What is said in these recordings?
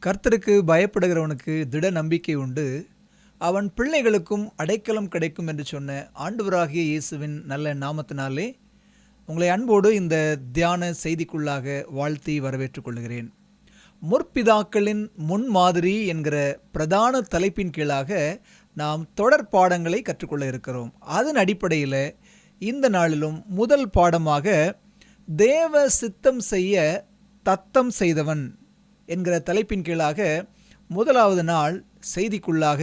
கர்த்தருக்கு பயப்படுகிறவனுக்கு திட நம்பிக்கை உண்டு, அவன் பிள்ளைகளுக்கும் அடைக்கலம் கிடைக்கும் என்று சொன்ன ஆண்டவராகிய இயேசுவின் நல்ல நாமத்தினாலே உங்களை அன்போடு இந்த தியான செய்திக்குள்ளாக வாழ்த்தி வரவேற்றுக் கொள்கிறேன். முற்பிதாக்களின் முன்மாதிரி என்கிற பிரதான தலைப்பின் கீழாக நாம் தொடர் பாடங்களை கற்றுக்கொள்ள இருக்கிறோம். அதன் அடிப்படையில் இந்த நாளிலும் முதல் பாடமாக தேவ சித்தம் செய்ய தத்தம் செய்தவன் என்கிற தலைப்பின் கீழாக முதலாவது நாள் செய்திக்குள்ளாக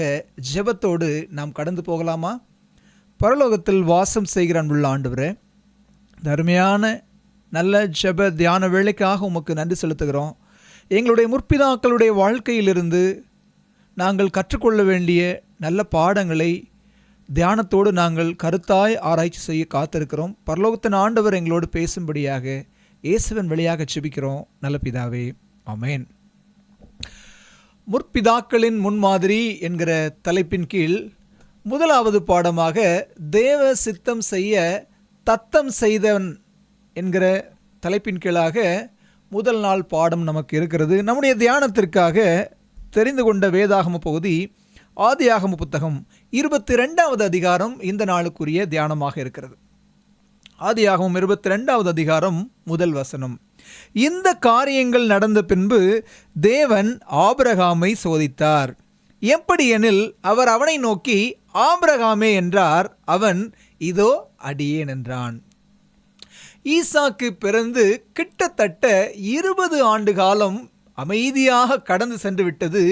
ஜெபத்தோடு நாம் கடந்து போகலாமா? பரலோகத்தில் வாசம் செய்கிற அன்புள்ள ஆண்டவரே, அருமையான நல்ல ஜெப தியான வேளைக்காக உமக்கு நன்றி செலுத்துகிறோம். எங்களுடைய முற்பிதாக்களுடைய வாழ்க்கையிலிருந்து நாங்கள் கற்றுக்கொள்ள வேண்டிய நல்ல பாடங்களை தியானத்தோடு நாங்கள் கருத்தாய் ஆராய்ச்சி செய்ய காத்திருக்கிறோம். பரலோகத்தின் ஆண்டவர் எங்களோடு பேசும்படியாக இயேசுவின் வழியாக ஜெபிக்கிறோம் நல்ல பிதாவே, ஆமென். முற்பிதாக்களின் முன்மாதிரி என்கிற தலைப்பின் கீழ் முதலாவது பாடமாக தேவ சித்தம் செய்ய தத்தம் செய்தவன் என்கிற தலைப்பின் கீழாக முதல் நாள் பாடம் நமக்கு இருக்கிறது. நம்முடைய தியானத்திற்காக தெரிந்து கொண்ட வேதாகம பகுதி ஆதியாகம புத்தகம் 22வது அதிகாரம் இந்த நாளுக்குரிய தியானமாக இருக்கிறது. ஆதியாகமம் 22வது அதிகாரம் முதல் வசனம். இந்த காரியங்கள் நடந்த பின்பு தேவன் ஆபிரகாமை சோதித்தார். எப்படியெனில் அவர் அவனை நோக்கி ஆபிரகாமே என்றார். அவன் இதோ அடியேன் என்றான். ஈசாக்கு பிறந்து கிட்டத்தட்ட 20 ஆண்டு காலம் அமைதியாக கடந்து சென்று விட்டது.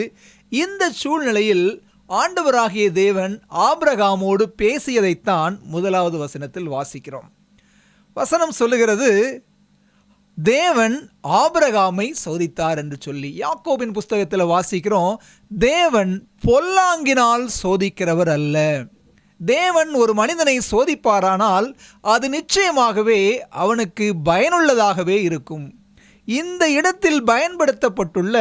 இந்த சூழ்நிலையில் ஆண்டவராகிய தேவன் ஆபிரகாமோடு பேசியதைத்தான் முதலாவது வசனத்தில் வாசிக்கிறோம். வசனம் சொல்லுகிறது, தேவன் ஆபிரகாமை சோதித்தார் என்று சொல்லி. யாக்கோபின் புஸ்தகத்தில் வாசிக்கிறோம், தேவன் பொல்லாங்கினால் சோதிக்கிறவர் அல்ல. தேவன் ஒரு மனிதனை சோதிப்பாரானால் அது நிச்சயமாகவே அவனுக்கு பயனுள்ளதாகவே இருக்கும். இந்த இடத்தில் பயன்படுத்தப்பட்டுள்ள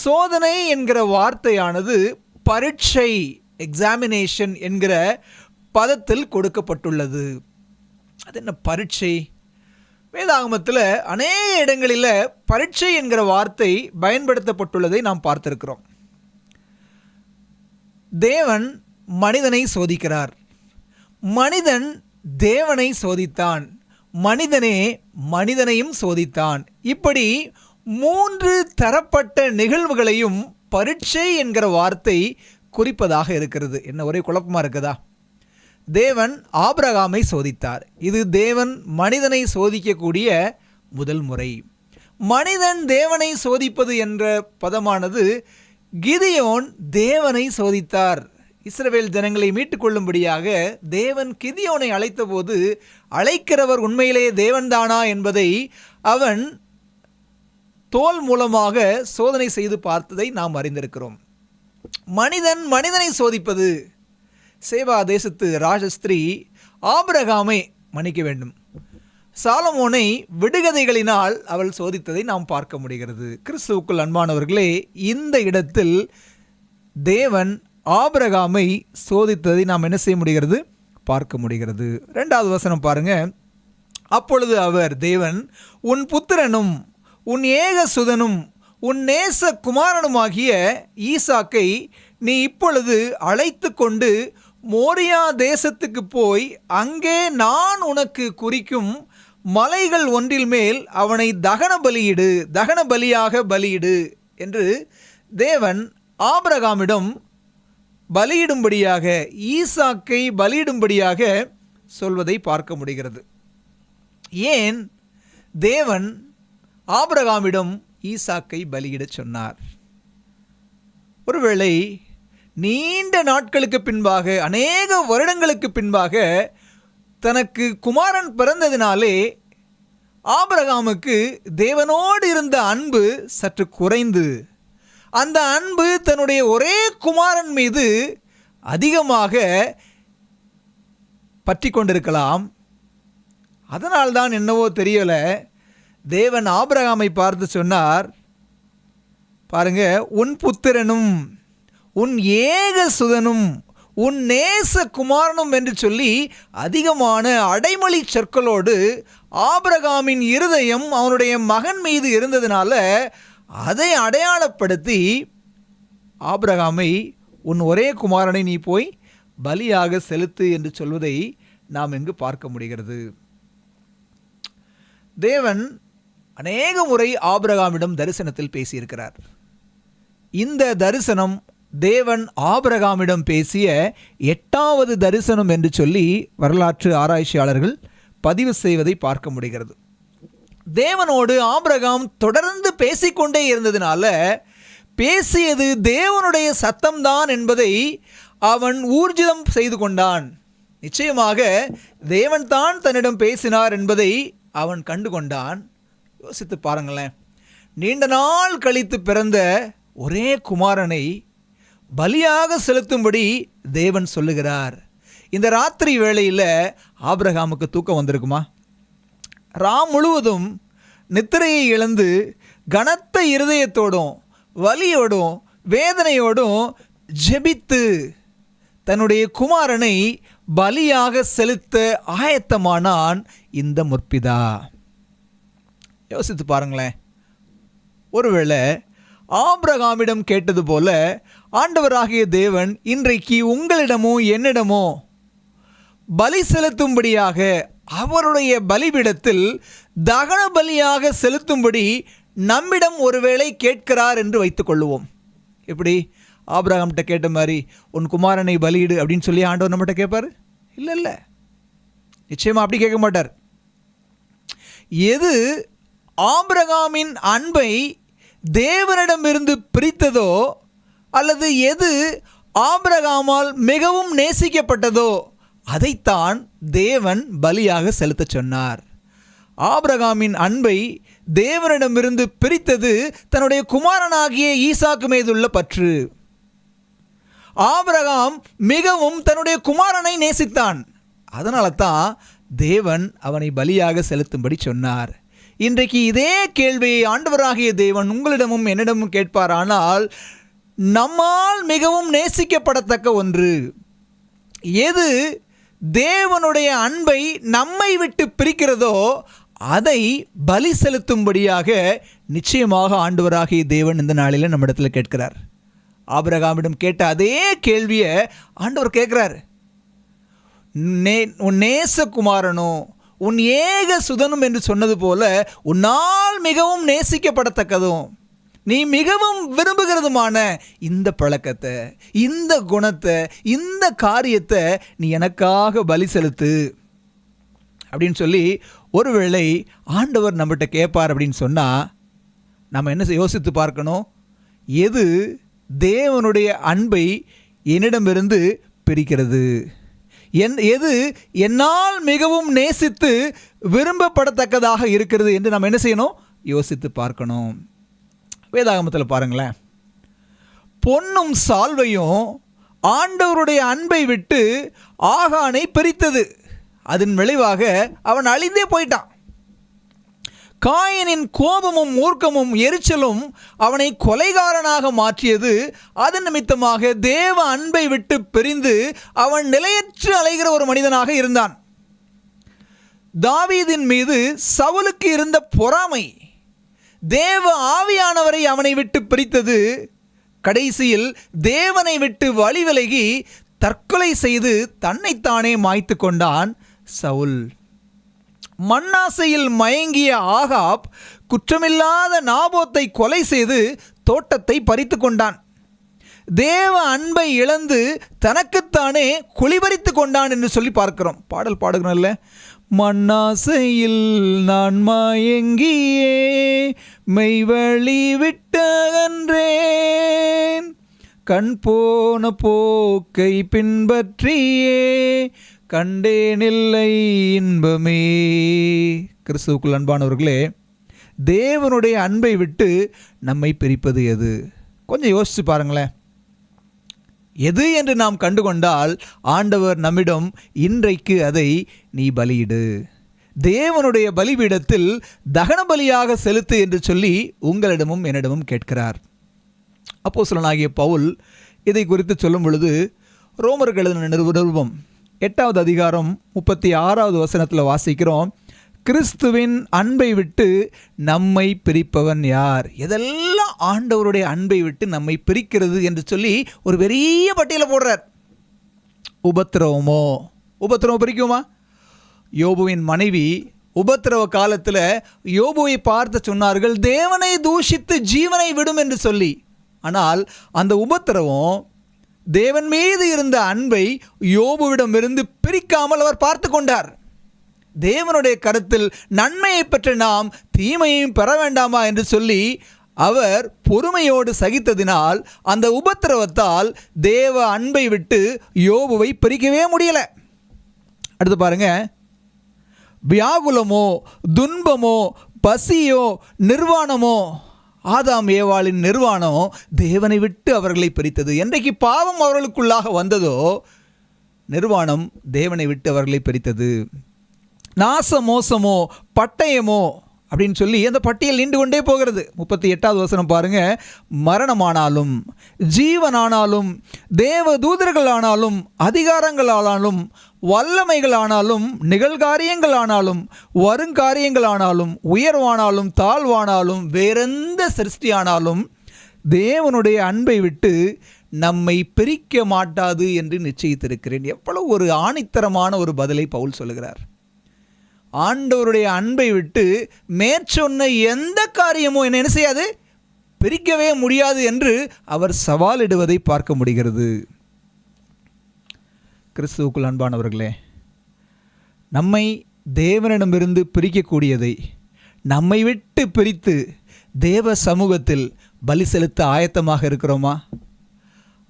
சோதனை என்கிற வார்த்தையானது பரீட்சை, எக்ஸாமினேஷன் என்கிற பதத்தில் கொடுக்கப்பட்டுள்ளது. அது என்ன பரீட்சை? வேதாகமத்தில் அநேக இடங்களில் பரீட்சை என்கிற வார்த்தை பயன்படுத்தப்பட்டுள்ளதை நாம் பார்த்திருக்கிறோம். தேவன் மனிதனை சோதிக்கிறார், மனிதன் தேவனை சோதித்தான், மனிதனே மனிதனையும் சோதித்தான். இப்படி 3 தரப்பட்ட நிகழ்வுகளையும் பரீட்சை என்கிற வார்த்தை குறிப்பதாக இருக்கிறது. என்ன ஒரே குழப்பமாக இருக்குதா? தேவன் ஆபிரகாமை சோதித்தார். இது தேவன் மனிதனை சோதிக்கக்கூடிய முதல் முறை. மனிதன் தேவனை சோதிப்பது என்ற பதமானது கிதியோன் தேவனை சோதித்தார். இஸ்ரவேல் ஜனங்களை மீட்டுக்கொள்ளும்படியாக தேவன் கிதியோனை அழைத்த போது அழைக்கிறவர் உண்மையிலே தேவன்தானா என்பதை அவன் தோல் மூலமாக சோதனை செய்து பார்த்ததை நாம் அறிந்திருக்கிறோம். மனிதன் மனிதனை சோதிப்பது. சேவா தேசத்து ராஜஸ்திரீ ஆபிரகாமை மன்னிக்க வேண்டும், சாலமோனை விடுகதைகளினால் அவள் சோதித்ததை நாம் பார்க்க முடிகிறது. கிறிஸ்துவுக்குள் அன்பானவர்களே, இந்த இடத்தில் தேவன் ஆபிரகாமை சோதித்ததை நாம் என்ன செய்ய முடிகிறது? பார்க்க முடிகிறது. 2வது வசனம் பாருங்க. அப்பொழுது அவர் தேவன், உன் புத்திரனும் உன் ஏக சுதனும் உன் நேச குமாரனுமாகிய ஈசாக்கை நீ இப்பொழுது அழைத்து கொண்டு மோரியா தேசத்துக்கு போய் அங்கே நான் உனக்கு குறிக்கும் மலைகள் ஒன்றில் மேல் அவனை தகன பலியாக பலியிடு என்று தேவன் ஆபிரகாமிடம் பலியிடும்படியாக, ஈசாக்கை பலியிடும்படியாக சொல்வதை பார்க்க முடிகிறது. ஏன் தேவன் ஆபிரகாமிடம் ஈசாக்கை பலியிடச் சொன்னார்? ஒருவேளை நீண்ட நாட்களுக்கு பின்பாக, அநேக வருடங்களுக்கு பின்பாக தனக்கு குமாரன் பிறந்ததினாலே ஆபிரகாமுக்கு தேவனோடு இருந்த அன்பு சற்று குறைந்து, அந்த அன்பு தன்னுடைய ஒரே குமாரன் மீது அதிகமாக பற்றி கொண்டிருக்கலாம். அதனால்தான் என்னவோ தெரியல, தேவன் ஆபிரகாமை பார்த்து சொன்னார், பாருங்க, உன் புத்திரனும் உன் ஏக சுதனும் உன் நேச குமாரனும் என்று சொல்லி அதிகமான அடைமொழி சொற்களோடு ஆபிரகாமின் இருதயம் அவனுடைய மகன் மீது இருந்ததினால அதை அடையாளப்படுத்தி ஆபிரகாமை உன் ஒரே குமாரனை நீ போய் பலியாக செலுத்து என்று சொல்வதை நாம் இங்கு பார்க்க முடிகிறது. தேவன் அநேக முறை ஆபிரகாமிடம் தரிசனத்தில் பேசியிருக்கிறார். இந்த தரிசனம் தேவன் ஆபிரகாமிடம் பேசிய 8வது தரிசனம் என்று சொல்லி வரலாற்று ஆராய்ச்சியாளர்கள் பதிவு செய்வதை பார்க்க முடிகிறது. தேவனோடு ஆபிரகாம் தொடர்ந்து பேசிக்கொண்டே இருந்ததினால பேசியது தேவனுடைய சத்தம்தான் என்பதை அவன் ஊர்ஜிதம் செய்து கொண்டான். நிச்சயமாக தேவன் தான் தன்னிடம் பேசினார் என்பதை அவன் கண்டு கொண்டான். யோசித்து பாருங்களேன், நீண்ட நாள் கழித்து பிறந்த ஒரே குமாரனை பலியாக செலுத்தும்படி தேவன் சொல்லுகிறார். இந்த ராத்திரி வேளையில் ஆபிரகாமுக்கு தூக்கம் வந்திருக்குமா? ராம் முழுவதும் நித்திரையை இழந்து கனத்த இருதயத்தோடும் வலியோடும் வேதனையோடும் ஜெபித்து தன்னுடைய குமாரனை பலியாக செலுத்த ஆயத்தமானான் இந்த முற்பிதா. யோசித்து பாருங்களேன், ஒருவேளை ஆபிரகாமிடம் கேட்டது போல ஆண்டவராகிய தேவன் இன்றைக்கு உங்களிடமோ என்னிடமோ பலி செலுத்தும்படியாக அவருடைய பலிபீடத்தில் தகன பலியாக செலுத்தும்படி நம்மிடம் ஒருவேளை கேட்கிறார் என்று வைத்துக் கொள்ளுவோம். எப்படி ஆபிரகாம்கிட்ட கேட்ட மாதிரி உன் குமாரனை பலியிடு அப்படின்னு சொல்லி ஆண்டவர் நம்மகிட்ட கேட்பார்? இல்லை, நிச்சயமாக அப்படி கேட்க மாட்டார். எது ஆபிரகாமின் அன்பை தேவனிடமிருந்து பிரித்ததோ அல்லது எது ஆபிரகாமால் மிகவும் நேசிக்கப்பட்டதோ அதைத்தான் தேவன் பலியாக செலுத்த சொன்னார். ஆபிரகாமின் அன்பை தேவனிடமிருந்து பிரித்தது தன்னுடைய குமாரனாகிய ஈசாக்கு மீதுள்ள பற்று. ஆபிரகாம் மிகவும் தன்னுடைய குமாரனை நேசித்தான். அதனால தான் தேவன் அவனை பலியாக செலுத்தும்படி சொன்னார். இன்றைக்கு இதே கேள்வியை ஆண்டவராகிய தேவன் உங்களிடமும் என்னிடமும் கேட்பார். ஆனால் நம்மால் மிகவும் நேசிக்கப்படத்தக்க ஒன்று எது தேவனுடைய அன்பை நம்மை விட்டு பிரிக்கிறதோ அதை பலி செலுத்தும்படியாக நிச்சயமாக ஆண்டவராகிய தேவன் இந்த நாளில் நம்மிடத்தில் கேட்கிறார். ஆபிரகாமிடம் கேட்ட அதே கேள்வியை ஆண்டவர் கேட்கிறார். உன் நேசகுமாரனோ உன் ஏக சுதனும் என்று சொன்னது போல உன்னால் மிகவும் நேசிக்கப்படத்தக்கதும் நீ மிகவும் விரும்புகிறதுமான இந்த பழக்கத்தை, இந்த குணத்தை, இந்த காரியத்தை நீ எனக்காக பலி செலுத்து அப்படின்னு சொல்லி ஒருவேளை ஆண்டவர் நம்மகிட்ட கேட்பார் அப்படின்னு சொன்னால் நம்ம என்ன யோசித்து பார்க்கணும்? எது தேவனுடைய அன்பை என்னிடமிருந்து பிரிக்கிறது, எது என்னால் மிகவும் நேசித்து விரும்பப்படத்தக்கதாக இருக்கிறது என்று நம்ம என்ன செய்யணும்? யோசித்து பார்க்கணும். வேதாகமத்தில் பாருங்களேன், பொன்னும் சால்வையும் ஆண்டவருடைய அன்பை விட்டு ஆகானை பிரித்தது. அதன் விளைவாக அவன் அழிந்தே போயிட்டான். காயினின் கோபமும் மூர்க்கமும் எரிச்சலும் அவனை கொலைகாரனாக மாற்றியது. அதன் நிமித்தமாக தேவ அன்பை விட்டு பிரிந்து அவன் நிலையற்று அலைகிற ஒரு மனிதனாக இருந்தான். தாவீதின் மீது சவுலுக்கு இருந்த பொறாமை தேவ ஆவியானவரை அவனை விட்டு பிரித்தது. கடைசியில் தேவனை விட்டு வழி விலகி தற்கொலை செய்து தன்னைத்தானே மாய்த்து கொண்டான் சவுல். மண்ணாசையில் மயங்கிய ஆகாப் குற்றமில்லாத நாபோத்தை கொலை செய்து தோட்டத்தை பறித்து கொண்டான். தேவ அன்பை இழந்து தனக்குத்தானே குளிபறித்து கொண்டான் என்று சொல்லி பார்க்கிறோம். பாடல் பாடுகிறோம்ல, மண்ணாசையில் நான் மயங்கியே மெய்வழி விட்டகன்றேன், கண் போன போக்கை பின்பற்றியே கண்டேனில்லை இன்பமே. கிறிஸ்துவுக்குள் அன்பானவர்களே, தேவனுடைய அன்பை விட்டு நம்மை பிரிப்பது எது? கொஞ்சம் யோசிச்சு பாருங்களேன். எது என்று நாம் கண்டுகொண்டால் ஆண்டவர் நம்மிடம் இன்றைக்கு அதை நீ பலியிடு, தேவனுடைய பலிபீடத்தில் தகன பலியாக செலுத்து என்று சொல்லி உங்களிடமும் என்னிடமும் கேட்கிறார். அப்போஸ்தலனாகிய பவுல் இதை குறித்து சொல்லும் பொழுது ரோமருக்கு எழுதின நிருபம் 8வது அதிகாரம் 36வது வசனத்தில் வாசிக்கிறோம், கிறிஸ்துவின் அன்பை விட்டு நம்மை பிரிப்பவன் யார்? எதெல்லாம் ஆண்டவருடைய அன்பை விட்டு நம்மை பிரிக்கிறது என்று சொல்லி ஒரு பெரிய பட்டியலை போடுறார். உபத்திரவம் பிரிக்குமா? யோபுவின் மனைவி உபத்திரவ காலத்தில் யோபுவை பார்த்து சொன்னார்கள், தேவனை தூஷித்து ஜீவனை விடும் என்று சொல்லி. ஆனால் அந்த உபத்திரவம் தேவன் மீது இருந்த அன்பை யோபுவிடமிருந்து பிரிக்காமல் அவர் பார்த்து கொண்டார். தேவனுடைய கருத்தில் நன்மையை பெற்ற நாம் தீமையையும் பெற வேண்டாமா என்று சொல்லி அவர் பொறுமையோடு சகித்ததினால் அந்த உபத்திரவத்தால் தேவ அன்பை விட்டு யோபுவை பிரிக்கவே முடியல. அடுத்து பாருங்க, வியாகுலமோ துன்பமோ பசியோ நிர்வாணமோ, ஆதாம் ஏவாளின் நிர்வாணம் தேவனை விட்டு அவர்களை பிரித்தது. என்றைக்கு பாவம் அவர்களுக்குள்ளாக வந்ததோ நிர்வாணம் தேவனை விட்டு அவர்களை பிரித்தது. நாச மோசமோ பட்டயமோ அப்படின்னு சொல்லி அந்த பட்டியல் நீண்டு கொண்டே போகிறது. 38வது வசனம் பாருங்க, மரணமானாலும் ஜீவனானாலும் தேவ தூதர்களானாலும் அதிகாரங்களானாலும் வல்லமைகளானாலும் நிகழ்காரியங்களானாலும் வருங்காரியங்களானாலும் உயர்வானாலும் தாழ்வானாலும் வேறெந்த சிருஷ்டியானாலும் தேவனுடைய அன்பை விட்டு நம்மை பிரிக்க மாட்டாது என்று நிச்சயித்திருக்கிறேன். எவ்வளவு ஒரு ஆணித்தரமான ஒரு பதிலை பவுல் சொல்லுகிறார். ஆண்டவருடைய அன்பை விட்டு மேற்சொன்ன எந்த காரியமும் என்ன செய்யாது, பிரிக்கவே முடியாது என்று அவர் சவாலிடுவதை பார்க்க முடிகிறது. கிறிஸ்துவுக்குள் அன்பானவர்களே, நம்மை தேவனிடமிருந்து பிரிக்கக்கூடியதை நம்மை விட்டு பிரித்து தேவ சமூகத்தில் பலி செலுத்த ஆயத்தமாக இருக்கிறோமா?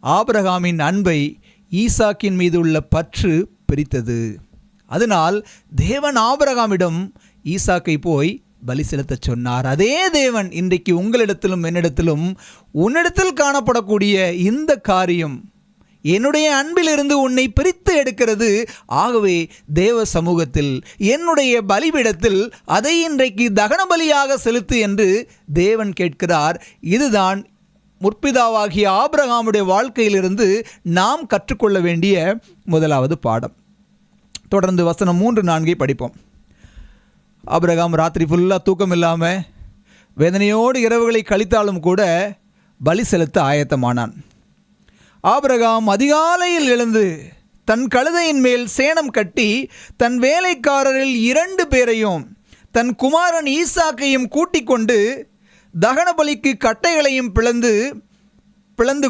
ஆபிரகாமின் அன்பை ஈசாக்கின் மீது உள்ள பற்று பிரித்தது. அதனால் தேவன் ஆபிரகாமிடம் ஈசாக்கை போய் பலி செலுத்த சொன்னார். அதே தேவன் இன்றைக்கு உங்களிடத்திலும் என்னிடத்திலும் உன்னிடத்தில் காணப்படக்கூடிய இந்த காரியம் என்னுடைய அன்பிலிருந்து உன்னை பிரித்து எடுக்கிறது. ஆகவே தேவ சமூகத்தில் என்னுடைய பலிபீடத்தில் அதை இன்றைக்கு தகன பலியாக செலுத்து என்று தேவன் கேட்கிறார். இதுதான் முற்பிதாவாகிய ஆபிரகாமுடைய வாழ்க்கையிலிருந்து நாம் கற்றுக்கொள்ள வேண்டிய முதலாவது பாடம். தொடர்ந்து வசனம் 3-4 படிப்போம். ஆபிரகாம் ராத்திரி ஃபுல்லாக தூக்கம் இல்லாமல் வேதனையோடு இரவுகளை கழித்தாலும் கூட பலி செலுத்த ஆயத்தமானான். ஆபிரகாம் அதிகாலையில் எழுந்து தன் கழுதையின் மேல் சேணம் கட்டி தன் வேலைக்காரரில் 2 பேரையும் தன் குமாரன் ஈசாக்கையும் கூட்டிக் கொண்டு தகன பலிக்கு கட்டைகளையும் பிளந்து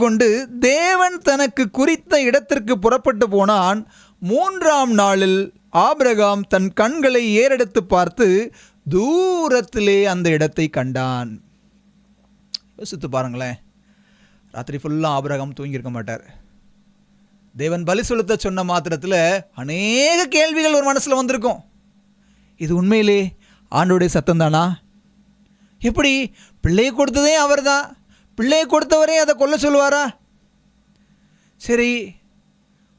கொண்டு தேவன் தனக்கு குறித்த இடத்திற்கு புறப்பட்டு போனான். 3ஆம் நாளில் ஆபிரகாம் தன் கண்களை ஏறெடுத்து பார்த்து தூரத்திலே அந்த இடத்தை கண்டான். யோசித்து பாருங்களேன், ராத்திரி ஃபுல்லாக ஆபிரகாம் தூங்கியிருக்க மாட்டார். தேவன் பலி செலுத்த சொன்ன மாத்திரத்தில் அநேக கேள்விகள் ஒரு மனசில் வந்திருக்கும். இது உண்மையிலே ஆண்டோடைய சத்தம் தானா? எப்படி பிள்ளையை கொடுத்ததே அவர் தான், பிள்ளையை கொடுத்தவரே அதை கொல்ல சொல்லுவாரா? சரி,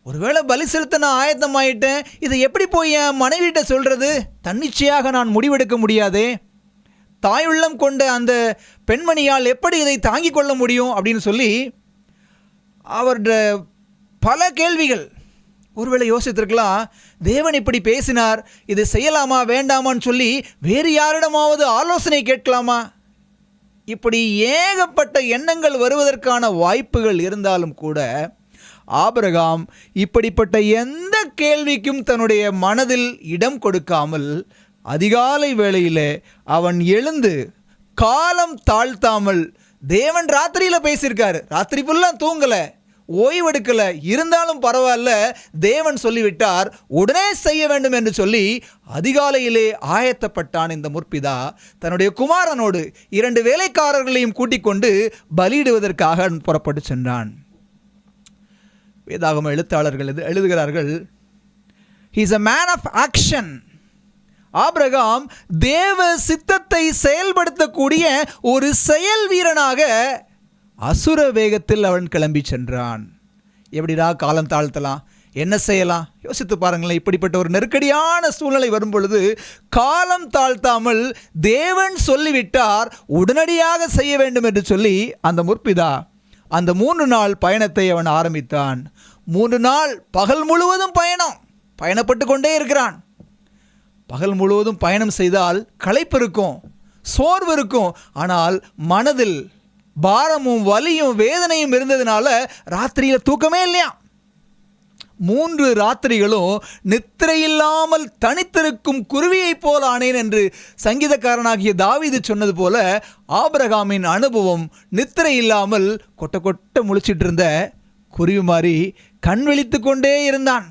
ஒருவேளை பலி செலுத்த நான் ஆயத்தமாயிட்டேன், இதை எப்படி போய் என் மனைவிட்ட சொல்கிறது? தன்னிச்சையாக நான் முடிவெடுக்க முடியாதே. தாயுள்ளம் கொண்ட அந்த பெண்மணியால் எப்படி இதை தாங்கிக் கொள்ள முடியும் அப்படின்னு சொல்லி அவருடைய பல கேள்விகள். ஒருவேளை யோசித்திருக்கலாம், தேவன் இப்படி பேசினார், இதை செய்யலாமா வேண்டாமான்னு சொல்லி வேறு யாரிடமாவது ஆலோசனை கேட்கலாமா? இப்படி ஏகப்பட்ட எண்ணங்கள் வருவதற்கான வாய்ப்புகள் இருந்தாலும் கூட ஆபிரகாம் இப்படிப்பட்ட எந்த கேள்விக்கும் தன்னுடைய மனதில் இடம் கொடுக்காமல் அதிகாலை வேளையிலே அவன் எழுந்து காலம் தாழ்த்தாமல், தேவன் ராத்திரியில் பேசியிருக்காரு, ராத்திரி ஃபுல்லாக தூங்கலை, ஓய்வெடுக்கலை, இருந்தாலும் பரவாயில்ல, தேவன் சொல்லிவிட்டார், உடனே செய்ய வேண்டும் என்று சொல்லி அதிகாலையிலே ஆயத்தப்பட்டான். இந்த முற்பிதா தன்னுடைய குமாரனோடு 2 வேலைக்காரர்களையும் கூட்டிக் கொண்டு பலியிடுவதற்காக புறப்பட்டு சென்றான். வேதாகம எழுத்தாளர்கள் எழுதுகிறார்கள், he is a man of action. Abraham தேவ சித்தத்தை செயல்படுத்தக்கூடிய ஒரு செயல் வீரனாக அசுர வேகத்தில் அவன் கிளம்பி சென்றான். எப்படிடா காலம் தாழ்த்தலாம், என்ன செய்யலாம்? யோசித்து பாருங்களேன். இப்படிப்பட்ட ஒரு நெருக்கடியான சூழ்நிலை வரும் பொழுது காலம் தாழ்த்தாமல் தேவன் சொல்லிவிட்டார், உடனடியாக செய்ய வேண்டும் என்று சொல்லி அந்த முற்பிதா அந்த 3 நாள் பயணத்தை அவன் ஆரம்பித்தான். 3 நாள் பகல் முழுவதும் பயணப்பட்டு கொண்டே இருக்கிறான். பகல் முழுவதும் பயணம் செய்தால் களைப்பு இருக்கும், சோர்வு இருக்கும். ஆனால் மனதில் பாரமும் வலியும் வேதனையும் இருந்ததுனால ராத்திரியில் தூக்கமே இல்லையா. 3 ராத்திரிகளும் நித்திரையில்லாமல் தனித்திருக்கும் குருவியைப் போல ஆனேன் என்று சங்கீதக்காரனாகிய தாவீது சொன்னது போல ஆபிரகாமின் அனுபவம் நித்திரை இல்லாமல் கொட்ட கொட்ட முழிச்சிட்டு இருந்த குருவி மாதிரி கண் விழித்து கொண்டே இருந்தான்.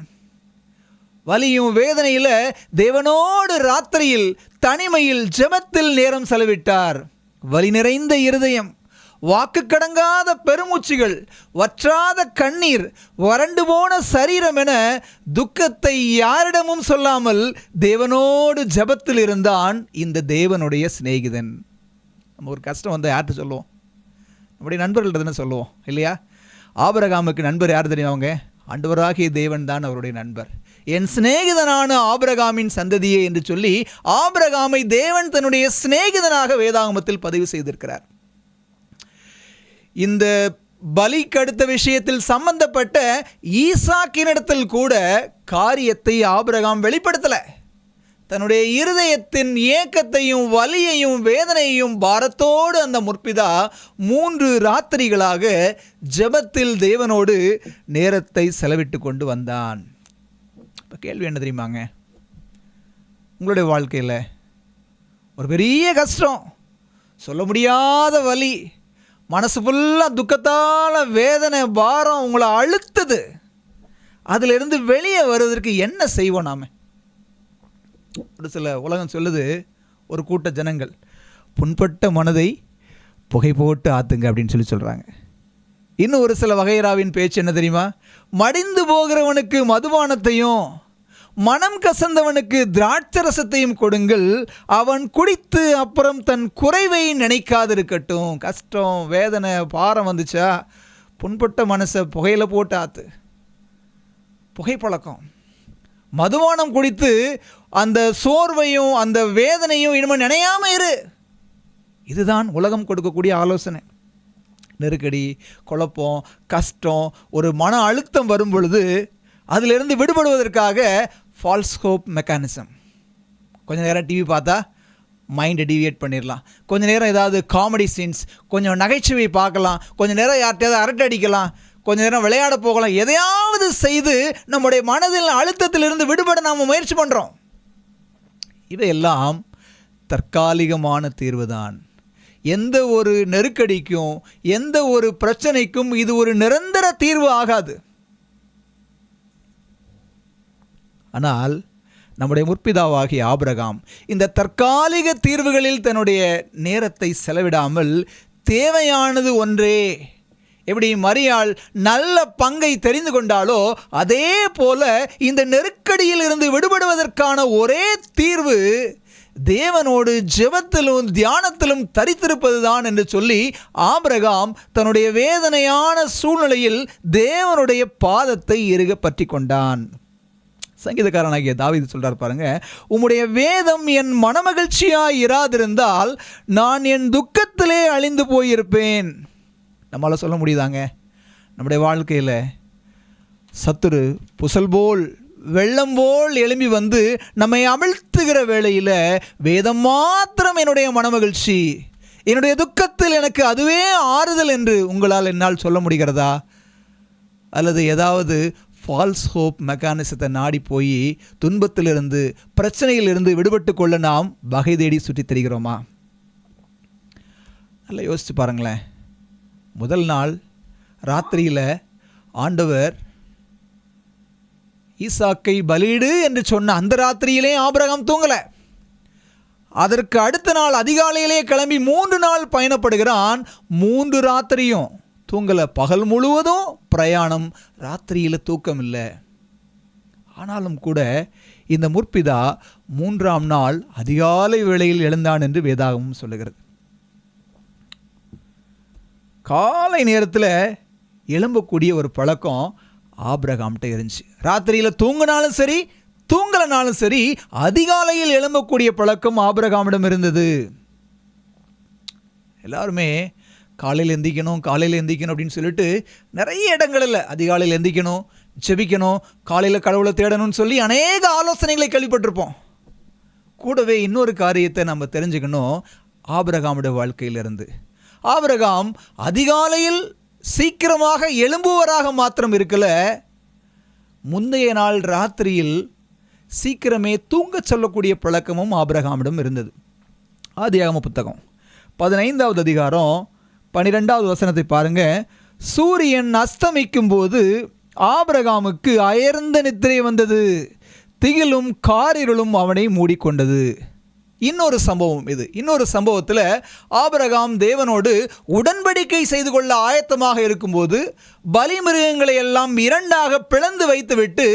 வலியும் வேதனையில் தேவனோடு ராத்திரியில் தனிமையில் ஜெபத்தில் நேரம் செலவிட்டார். வலி நிறைந்த இருதயம், வாக்கு கடங்காத பெருமூச்சுகள், வற்றாத கண்ணீர், வறண்டு போன சரீரம் என துக்கத்தை யாரிடமும் சொல்லாமல் தேவனோடு ஜெபத்தில் இருந்தான் இந்த தேவனுடைய சிநேகிதன். நம்ம ஒரு கஷ்டம் வந்தால் யார்கிட்ட சொல்லுவோம்? நம்முடைய நண்பர்கள்ட்ட தானே சொல்லுவோம் இல்லையா? ஆபிரகாமுக்கு நண்பர் யார் தெரியும்? அவங்க ஆண்டவராகிய தேவன் தான் அவருடைய நண்பர். என் சிநேகிதனான ஆபிரகாமின் சந்ததியே என்று சொல்லி ஆபிரகாமை தேவன் தன்னுடைய சிநேகிதனாக வேதாகமத்தில் பதிவு செய்திருக்கிறார். இந்த பலிக்கு அடுத்த விஷயத்தில் சம்பந்தப்பட்ட ஈசாக்கினிடத்தில் கூட காரியத்தை ஆபிரகாம் வெளிப்படுத்தலை. தன்னுடைய இருதயத்தின் ஏக்கத்தையும் வலியையும் வேதனையையும் பாரத்தோடு அந்த முற்பிதா 3 ராத்திரிகளாக ஜெபத்தில் தேவனோடு நேரத்தை செலவிட்டு கொண்டு வந்தான். இப்போ கேள்வி என்ன தெரியுமாங்க? உங்களுடைய வாழ்க்கையில் ஒரு பெரிய கஷ்டம், சொல்ல முடியாத வலி, மனசு ஃபுல்லாக துக்கத்தால் வேதனை பாரம் உங்களை அழுத்துது. அதிலிருந்து வெளியே வருவதற்கு என்ன செய்வோம்? நாம் ஒரு சில உலகம் சொல்லுது, ஒரு கூட்ட ஜனங்கள் புண்பட்ட மனதை புகை போட்டு ஆத்துங்க அப்படின்னு சொல்கிறாங்க. இன்னும் ஒரு சில வகைராவின் பேச்சு என்ன தெரியுமா? மடிந்து போகிறவனுக்கு மதுபானத்தையும் மனம் கசந்தவனுக்கு திராட்சரசத்தையும் கொடுங்கள், அவன் குடித்து அப்புறம் தன் குறைவை நினைக்காதிருக்கட்டும். கஷ்டம் வேதனை பாரம் வந்துச்சா புண்பட்ட மனசை புகையில் போட்டு ஆத்து. புகைப்பழக்கம், மதுபானம் குடித்து அந்த சோர்வையும் அந்த வேதனையும் இனிமேல் நினையாம இரு. இதுதான் உலகம் கொடுக்கக்கூடிய ஆலோசனை. நெருக்கடி, குழப்பம், கஷ்டம், ஒரு மன அழுத்தம் வரும் பொழுது அதிலிருந்து விடுபடுவதற்காக ஃபால்ஸ் ஹோப் மெக்கானிசம். கொஞ்சம் நேரம் டிவி பார்த்தா மைண்டை டிவியேட் பண்ணிடலாம், கொஞ்சம் நேரம் ஏதாவது காமெடி சீன்ஸ், கொஞ்சம் நகைச்சுவை பார்க்கலாம், கொஞ்சம் நேரம் யார்கிட்டையாவது அரட்டை அடிக்கலாம், கொஞ்ச நேரம் விளையாட போகலாம். எதையாவது செய்து நம்முடைய மனதில் அழுத்தத்திலிருந்து விடுபட நாம் முயற்சி பண்ணுறோம். இவையெல்லாம் தற்காலிகமான தீர்வு தான். எந்த ஒரு நெருக்கடிக்கும் எந்த ஒரு பிரச்சனைக்கும் இது ஒரு நிரந்தர தீர்வு ஆகாது. ஆனால் நம்முடைய முற்பிதாவாகிய ஆபிரகாம் இந்த தற்காலிக தீர்வுகளில் தன்னுடைய நேரத்தை செலவிடாமல் தேவையானது ஒன்றே, எப்படி மரியாள் நல்ல பங்கை தெரிந்து கொண்டாலோ அதே போல இந்த நெருக்கடியில் இருந்து விடுபடுவதற்கான ஒரே தீர்வு தேவனோடு ஜெபத்திலும் தியானத்திலும் தரித்திருப்பது தான் என்று சொல்லி ஆபிரகாம் தன்னுடைய வேதனையான சூழ்நிலையில் தேவனுடைய பாதத்தை இறுக பற்றி கொண்டான். சங்கீதக்காரனாகிய தாவீது சொல்றார் பாருங்க, உம்முடைய வேதம் என் மனமகிழ்ச்சியாய் இராதிருந்தால் நான் என் துக்கத்திலே அழிந்து போயிருப்பேன். நம்மளால் சொல்ல முடியுதாங்க? நம்முடைய வாழ்க்கையில் சத்துரு புசல் போல் வெள்ளம் போல் எழும்பி வந்து நம்மை அமிழ்த்துகிற வேளையில் வேதம் மாத்திரம் என்னுடைய மனமகிழ்ச்சி, என்னுடைய துக்கத்தில் எனக்கு அதுவே ஆறுதல் என்று உங்களால் என்னால் சொல்ல முடிகிறதா? அல்லது ஏதாவது ஃபால்ஸ் ஹோப் மெக்கானிசத்தை நாடி போய் துன்பத்திலிருந்து பிரச்சனையிலிருந்து விடுபட்டு கொள்ள நாம் வகை தேடி சுற்றி தருகிறோமா? நல்லா யோசித்து பாருங்களேன். முதல் நாள் ராத்திரியில் ஆண்டவர் ஈசாக்கை பலியிடு என்று சொன்ன அந்த ராத்திரியிலே ஆபிரகாம் தூங்கலை. அதற்கு அடுத்த நாள் அதிகாலையிலே கிளம்பி 3 நாள் பயணப்படுகிறான். 3 ராத்திரியும் தூங்கலை. பகல் முழுவதும் பிரயாணம், ராத்திரியில் தூக்கம் இல்லை. ஆனாலும் கூட இந்த முற்பிதா 3ஆம் நாள் அதிகாலை வேளையில் எழுந்தான் என்று வேதாகமம் சொல்லுகிறது. காலை நேரத்தில் எழும்பக்கூடிய ஒரு பழக்கம் ஆபிரகாம்கிட்ட இருந்துச்சு. ராத்திரியில் தூங்கினாலும் சரி தூங்கலனாலும் சரி அதிகாலையில் எழும்பக்கூடிய பழக்கம் ஆபிரகாமிடம் இருந்தது. எல்லாருமே காலையில் எந்திக்கணும் அப்படின்னு சொல்லிட்டு நிறைய இடங்களில் அதிகாலையில் எந்திக்கணும், ஜெபிக்கணும், காலையில் கடவுளை தேடணும்னு சொல்லி அநேக ஆலோசனைகளை கேள்விப்பட்டிருப்போம். கூடவே இன்னொரு காரியத்தை நம்ம தெரிஞ்சுக்கணும். ஆபிரகாமுடைய வாழ்க்கையிலிருந்து ஆபிரகாம் அதிகாலையில் சீக்கிரமாக எழும்புவராக மாத்திரம் இருக்கல, முந்தைய நாள் ராத்திரியில் சீக்கிரமே தூங்கச் சொல்லக்கூடிய பழக்கமும் ஆபிரகாமிடம் இருந்தது. ஆதியாகம புத்தகம் 15வது அதிகாரம் 12வது வசனத்தை பாருங்க. சூரியன் அஸ்தமிக்கும் போது ஆபிரகாமுக்கு அயர்ந்த நித்திரை வந்தது, திகிலும் காரிருளும் அவனை மூடிக்கொண்டது. இன்னொரு சம்பவம் இது. இன்னொரு சம்பவத்தில் ஆபிரகாம் தேவனோடு உடன்படிக்கை செய்து கொள்ள ஆயத்தமாக இருக்கும்போது பலிமிருகங்களை எல்லாம் இரண்டாக பிளந்து வைத்துவிட்டு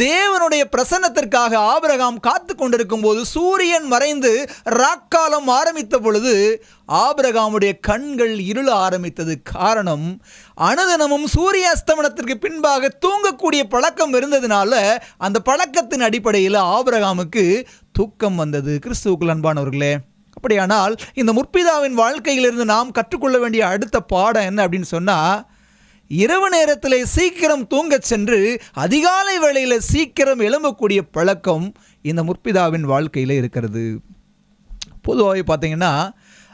தேவனுடைய பிரசன்னத்திற்காக ஆபிரகாம் காத்து கொண்டிருக்கும் போது சூரியன் மறைந்து ராக்காலம் ஆரம்பித்த பொழுது ஆபிரகாமுடைய கண்கள் இருள ஆரம்பித்தது. காரணம், அனுதினமும் சூரிய அஸ்தமனத்திற்கு பின்பாக தூங்கக்கூடிய பழக்கம் இருந்ததுனால அந்த பழக்கத்தின் அடிப்படையில் ஆபிரகாமுக்கு தூக்கம் வந்தது. கிறிஸ்துவுக்குள் அன்பானவர்களே, அப்படியானால் இந்த முற்பிதாவின் வாழ்க்கையிலிருந்து நாம் கற்றுக்கொள்ள வேண்டிய அடுத்த பாடம் என்ன அப்படின்னு சொன்னால், இரவு நேரத்தில் சீக்கிரம் தூங்கச் சென்று அதிகாலை வேளையில் சீக்கிரம் எழும்பக்கூடிய பழக்கம் இந்த முற்பிதாவின் வாழ்க்கையில் இருக்கிறது. பொதுவாகவே பார்த்தீங்கன்னா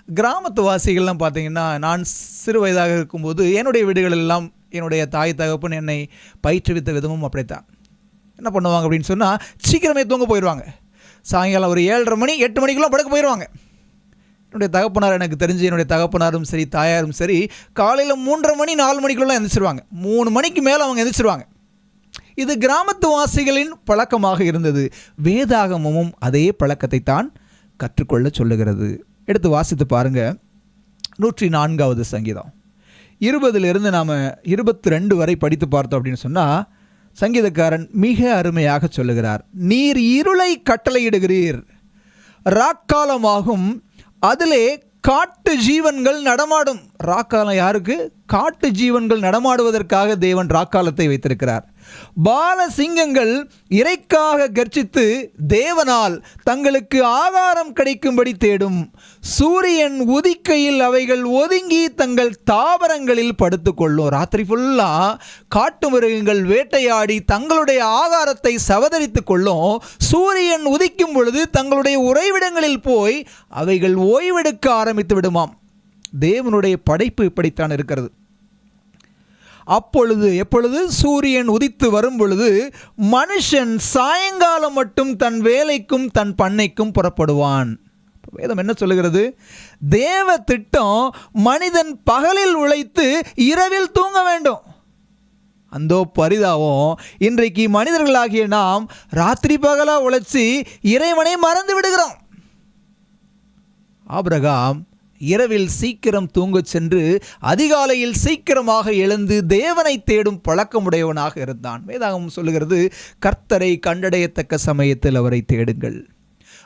கிராமத்து வாசிகள்லாம் பார்த்தீங்கன்னா, நான் சிறு வயதாக இருக்கும்போது என்னுடைய வீடுகளெல்லாம் என்னுடைய தாய் தகப்பன் என்னை பயிற்றுவித்த விதமும் அப்படித்தான். என்ன பண்ணுவாங்க அப்படின்னு சொன்னால், சீக்கிரமே தூங்க போயிடுவாங்க. சாயங்காலம் ஒரு 7:30 மணி 8 மணிக்குள்ளே படுக்க போயிடுவாங்க. என்னுடைய தகப்பனார், எனக்கு தெரிஞ்சு என்னுடைய தகப்பனாரும் சரி தாயாரும் சரி, காலையில் 3:30 மணி 4 மணிக்குள்ளே எழுந்திரிச்சிருவாங்க. 3 மணிக்கு மேலே அவங்க எழுந்திரிச்சிருவாங்க. இது கிராமத்து வாசிகளின் பழக்கமாக இருந்தது. வேதாகமும் அதே பழக்கத்தை தான் கற்றுக்கொள்ள சொல்லுகிறது. எடுத்து வாசித்து பாருங்க. 104வது சங்கீதம் 20லிருந்து நாம் 22 வரை படித்து பார்த்தோம் அப்படின்னு சொன்னால், சங்கீதக்காரன் மிக அருமையாக சொல்லுகிறார். நீர் இருளை கட்டளையிடுகிறீர், ராக்காலமாகும், அதிலே காட்டு ஜீவன்கள் நடமாடும். ராக்காலம் யாருக்கு? காட்டு ஜீவன்கள் நடமாடுவதற்காக தேவன் ராக்காலத்தை வைத்திருக்கிறார். பால சிங்கங்கள் இறைக்காக கர்ஜித்து தேவனால் தங்களுக்கு ஆகாரம் கிடைக்கும்படி தேடும். சூரியன் உதிக்கையில் அவைகள் ஒதுங்கி தங்கள் தாவரங்களில் படுத்துக்கொள்ளும். ராத்திரி ஃபுல்லாக காட்டு மிருகங்கள் வேட்டையாடி தங்களுடைய ஆகாரத்தை சவதரித்து கொள்ளும். சூரியன் உதிக்கும் பொழுது தங்களுடைய உறைவிடங்களில் போய் அவைகள் ஓய்வெடுக்க ஆரம்பித்து விடுமாம். தேவனுடைய படைப்பு இப்படித்தான் இருக்கிறது. அப்பொழுது எப்பொழுது சூரியன் உதித்து வரும் பொழுது மனுஷன் சாயங்காலம் மட்டும் தன் வேலைக்கும் தன் பண்ணைக்கும் புறப்படுவான். வேதம் என்ன சொல்லுகிறது? தேவ திட்டம் மனிதன் பகலில் உழைத்து இரவில் தூங்க வேண்டும். அந்தோ பரிதாபம், இன்றைக்கு மனிதர்களாகிய நாம் ராத்திரி பகலாக உழைச்சி இறைவனை மறந்து விடுகிறோம். ஆபிரகாம் இரவில் சீக்கிரம் தூங்கச் சென்று அதிகாலையில் சீக்கிரமாக எழுந்து தேவனை தேடும் பழக்கமுடையவனாக இருந்தான். வேதாகமம் சொல்லுகிறது, கர்த்தரை கண்டடையத்தக்க சமயத்தில் அவரை தேடுங்கள்,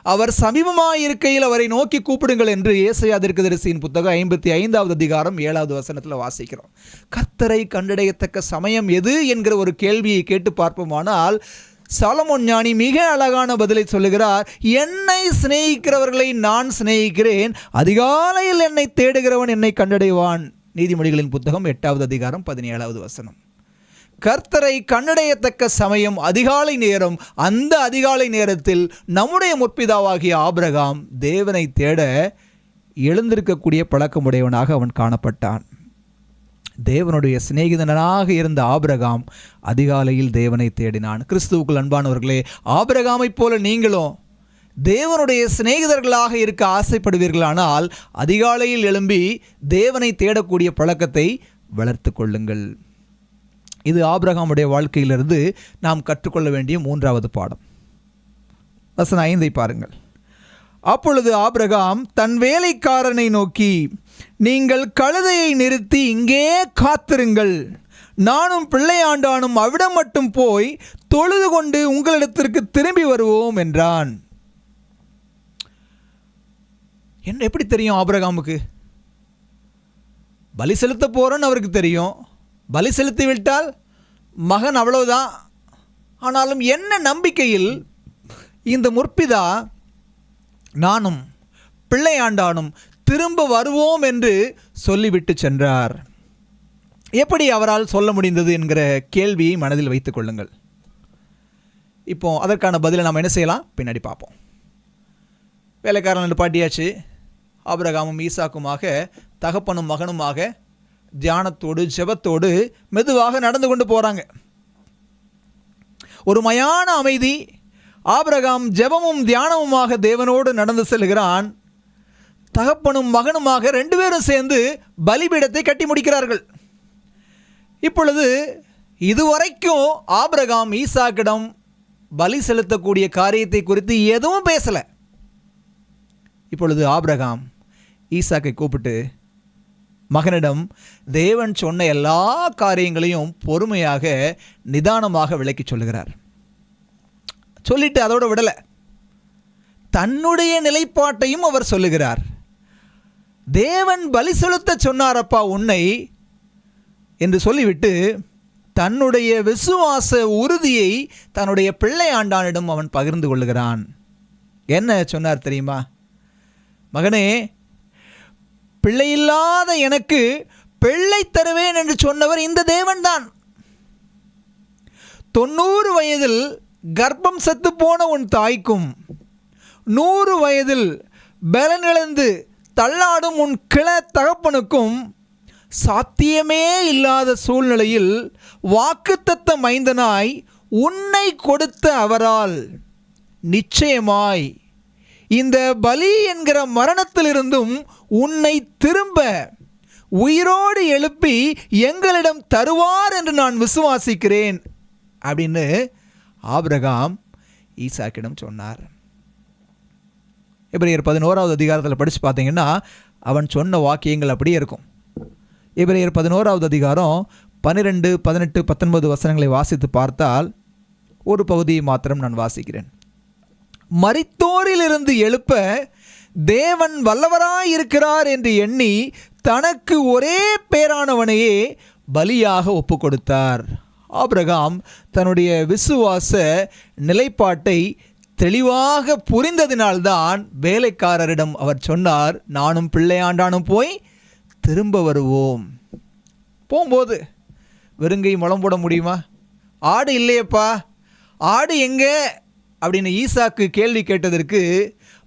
அவர் சமீபமாயிருக்கையில் அவரை நோக்கி கூப்பிடுங்கள் என்று ஏசாயா தீர்க்கதரிசியின் புத்தகம் 55வது அதிகாரம் 7வது வசனத்தில் வாசிக்கிறோம். கர்த்தரை கண்டடையத்தக்க சமயம் எது என்கிற ஒரு கேள்வியை கேட்டு பார்ப்போமானால், சாலமோன் ஞானி மிக அழகான பதிலை சொல்லுகிறார். என்னை சிநேகிக்கிறவர்களை நான் சிநேகிக்கிறேன், அதிகாலையில் என்னை தேடுகிறவன் என்னை கண்டடைவான். நீதிமொழிகளின் புத்தகம் 8வது அதிகாரம் 17வது வசனம். கர்த்தரை கண்டடையத்தக்க சமயம் அதிகாலை நேரம். அந்த அதிகாலை நேரத்தில் நம்முடைய முற்பிதாவாகிய ஆபிரகாம் தேவனை தேட எழுந்திருக்கக்கூடிய பழக்கமுடையவனாக அவன் காணப்பட்டான். தேவனுடைய சிநேகிதனாக இருந்த ஆபிரகாம் அதிகாலையில் தேவனை தேடினான். கிறிஸ்துவுக்குள் அன்பானவர்களே, ஆபிரகாமைப் போல நீங்களும் தேவனுடைய சிநேகிதர்களாக இருக்க ஆசைப்படுவீர்களானால் அதிகாலையில் எழும்பி தேவனை தேடக்கூடிய பழக்கத்தை வளர்த்து கொள்ளுங்கள். இது ஆபிரகாமுடைய வாழ்க்கையிலிருந்து நாம் கற்றுக்கொள்ள வேண்டிய 3வது பாடம். வசனம் 5 பாருங்கள். அப்பொழுது ஆபிரகாம் தன் வேலைக்காரனை நோக்கி, நீங்கள் கழுதையை நிறுத்தி இங்கே காத்திருங்கள், நானும் பிள்ளையாண்டானும் அவிடம் மட்டும் போய் தொழுது கொண்டு உங்களிடத்திற்கு திரும்பி வருவோம் என்றான். என்ன எப்படி தெரியும் ஆபிரகாமுக்கு? பலி செலுத்த போறோன்னு அவருக்கு தெரியும். பலி செலுத்தி விட்டால் மகன் அவ்வளவுதான். ஆனாலும் என்ன நம்பிக்கையில் இந்த முற்பிதா நானும் பிள்ளையாண்டானும் திரும்ப வருவோம் என்று சொல்லிவிட்டு சென்றார். எப்படி அவரால் சொல்ல முடிந்தது என்கிற கேள்வியை மனதில் வைத்துக் கொள்ளுங்கள். இப்போ அதற்கான பதிலை நாம் என்ன செய்யலாம் பின்னாடி பார்ப்போம். வேலைக்காரன் நிப்பாட்டியாச்சு. ஆபிரகாமும் ஈசாக்குமாக தகப்பனும் மகனுமாக தியானத்தோடு ஜெபத்தோடு மெதுவாக நடந்து கொண்டு போகிறாங்க. ஒரு மயான அமைதி. ஆபிரகாம் ஜெபமும் தியானமுமாக தேவனோடு நடந்து செல்கிறான். தகப்பனும் மகனுமாக 2 பேரும் சேர்ந்து பலிபீடத்தை கட்டி முடிக்கிறார்கள். இப்பொழுது இதுவரைக்கும் ஆபிரகாம் ஈசாக்கிடம் பலி செலுத்தக்கூடிய காரியத்தை குறித்து எதுவும் பேசலை. இப்பொழுது ஆபிரகாம் ஈசாக்கை கூப்பிட்டு மகனிடம் தேவன் சொன்ன எல்லா காரியங்களையும் பொறுமையாக நிதானமாக விளக்கி சொல்லுகிறார். சொல்லிட்டு அதோடு விடலை, தன்னுடைய நிலைப்பாட்டையும் அவர் சொல்லுகிறார். தேவன் பலி செலுத்த சொன்னாரப்பா உன்னை என்று சொல்லிவிட்டு தன்னுடைய விசுவாச உறுதியை தன்னுடைய பிள்ளை ஆண்டானிடம் அவன் பகிர்ந்து கொள்ளுகிறான். என்ன சொன்னார் தெரியுமா? மகனே, பிள்ளையில்லாத எனக்கு பிள்ளை தருவேன் என்று சொன்னவர் இந்த தேவன்தான். 90 வயதில் கர்ப்பம் செத்து போன உன் தாய்க்கும் 100 வயதில் பலனிழந்து தள்ளாடும் உன் கிள தகப்பனுக்கும் சாத்தியமே இல்லாத சூழ்நிலையில் வாக்குத்தத்த மைந்தனாய் உன்னை கொடுத்த அவரால் நிச்சயமாய் இந்த பலி என்கிற மரணத்திலிருந்தும் உன்னை திரும்ப உயிரோடு எழுப்பி எங்களிடம் தருவார் என்று நான் விசுவாசிக்கிறேன் அப்படின்னு ஆபிரகாம் ஈசாக்கிடம் சொன்னார். எபிரேயர் 11வது அதிகாரத்தில் படித்து பார்த்தீங்கன்னா அவன் சொன்ன வாக்கியங்கள் அப்படியே இருக்கும். எபிரேயர் 11வது அதிகாரம் 12, 18, 19 வசனங்களை வாசித்து பார்த்தால் ஒரு பகுதியை மாத்திரம் நான் வாசிக்கிறேன். மரித்தோரிலிருந்து எழுப்ப தேவன் வல்லவராயிருக்கிறார் என்று எண்ணி தனக்கு ஒரே பேரானவனையே பலியாக ஒப்பு கொடுத்தார். ஆபிரகாம் தன்னுடைய விசுவாச நிலைப்பாட்டை தெளிவாக புரிந்ததினால்தான் வேலைக்காரரிடம் அவர் சொன்னார், நானும் பிள்ளையாண்டானும் போய் திரும்ப வருவோம். போகும்போது வெறுங்கை முளம் போட முடியுமா? ஆடு இல்லையப்பா, ஆடு எங்கே அப்படின்னு ஈசாக்கு கேள்வி கேட்டதற்கு,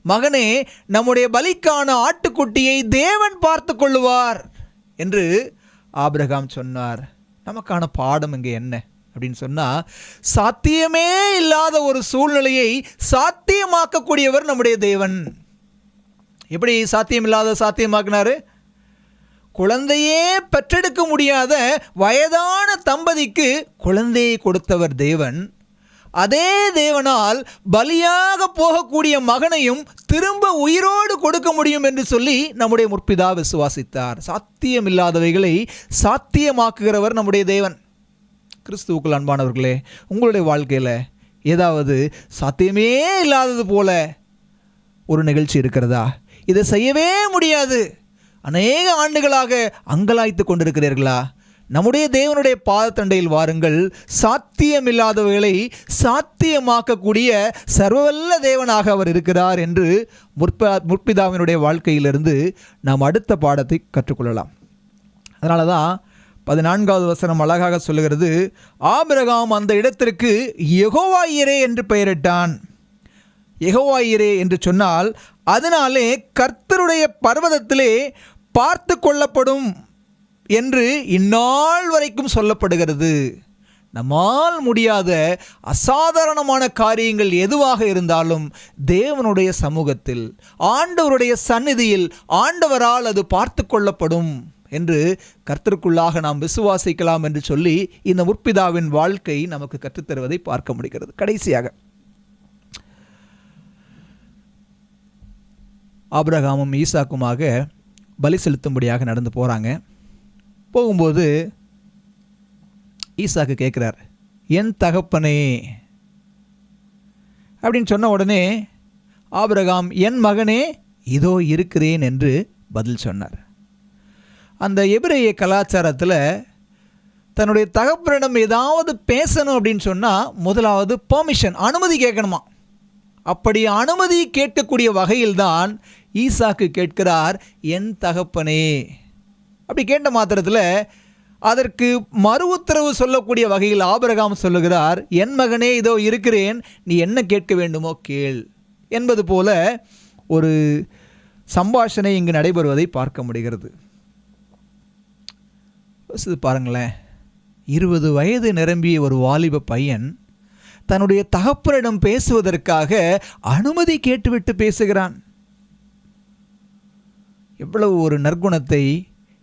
மகனே, நம்முடைய பலிக்கான ஆட்டுக்குட்டியை தேவன் பார்த்து கொள்ளுவார் என்று ஆபிரகாம் சொன்னார். நமக்கான பாடம் இங்கே என்ன அப்படின்னு சொன்னால், சாத்தியமே இல்லாத ஒரு சூழ்நிலையை சாத்தியமாக்கக்கூடியவர் நம்முடைய தேவன். எப்படி சாத்தியமில்லாத சாத்தியமாக்கினார்? குழந்தையே பெற்றெடுக்க முடியாத வயதான தம்பதிக்கு குழந்தையை கொடுத்தவர் தேவன். அதே தேவனால் பலியாக போகக்கூடிய மகனையும் திரும்ப உயிரோடு கொடுக்க முடியும் என்று சொல்லி நம்முடைய முற்பிதா விசுவாசித்தார். சாத்தியமில்லாதவைகளை சாத்தியமாக்குகிறவர் நம்முடைய தேவன். கிறிஸ்துவுக்குள் அன்பானவர்களே, உங்களுடைய வாழ்க்கையில் ஏதாவது சாத்தியமே இல்லாதது போல ஒரு நிகழ்ச்சி இருக்கிறதா? இதை செய்யவே முடியாது, அநேக ஆண்டுகளாக அங்கலாய்த்து கொண்டிருக்கிறீர்களா? நம்முடைய தேவனுடைய பாதத்தண்டையில் வாருங்கள். சாத்தியமில்லாதவைகளை சாத்தியமாக்கக்கூடிய சர்வவல்ல தேவனாக அவர் இருக்கிறார் என்று முற்பிதாவினுடைய வாழ்க்கையிலிருந்து நாம் அடுத்த பாடத்தை கற்றுக்கொள்ளலாம். அதனால தான் 14வது வசனம் அழகாக சொல்லுகிறது, ஆபிரகாம் அந்த இடத்திற்கு யெகோவாயிரே என்று பெயரிட்டான். யெகோவாயிரே என்று சொன்னால் அதனாலே கர்த்தருடைய பர்வதத்திலே பார்த்து கொள்ளப்படும் என்று இந்நாள் வரைக்கும் சொல்லப்படுகிறது. நம்மால் முடியாத அசாதாரணமான காரியங்கள் எதுவாக இருந்தாலும் தேவனுடைய சமூகத்தில், ஆண்டவருடைய சந்நிதியில் ஆண்டவரால் அது பார்த்து கொள்ளப்படும் என்று கர்த்தருக்குள்ளாக நாம் விசுவாசிக்கலாம் என்று சொல்லி இந்த முற்பிதாவின் வாழ்க்கை நமக்கு கற்றுத்தருவதை பார்க்க முடிகிறது. கடைசியாக ஆபிரகாமும் ஈசாக்குமாக பலி செலுத்தும்படியாக நடந்து போகிறாங்க. போகும்போது ஈசாக்கு கேட்குறார், என் தகப்பனே அப்படின்னு சொன்ன உடனே ஆபிரகாம், என் மகனே இதோ இருக்கிறேன் என்று பதில் சொன்னார். அந்த எபிரேய கலாச்சாரத்தில் தன்னுடைய தகப்பனிடம் ஏதாவது பேசணும் அப்படின்னு சொன்னால் முதலாவது பெர்மிஷன், அனுமதி கேட்கணுமா. அப்படி அனுமதி கேட்கக்கூடிய வகையில்தான் ஈசாக்கு கேட்கிறார், என் தகப்பனே. அப்படி கேட்ட மாத்திரத்தில் அதற்கு மறு உத்தரவு சொல்லக்கூடிய வகையில் ஆபிரகாம் சொல்லுகிறார், என் மகனே இதோ இருக்கிறேன், நீ என்ன கேட்க வேண்டுமோ கேள் என்பது போல ஒரு சம்பாஷணை இங்கு நடைபெறுவதை பார்க்க முடிகிறது. பாருங்களேன், 20 வயது நிரம்பிய ஒரு வாலிப பையன் தன்னுடைய தகப்பனிடம் பேசுவதற்காக அனுமதி கேட்டுவிட்டு பேசுகிறான். எவ்வளவு ஒரு நற்குணத்தை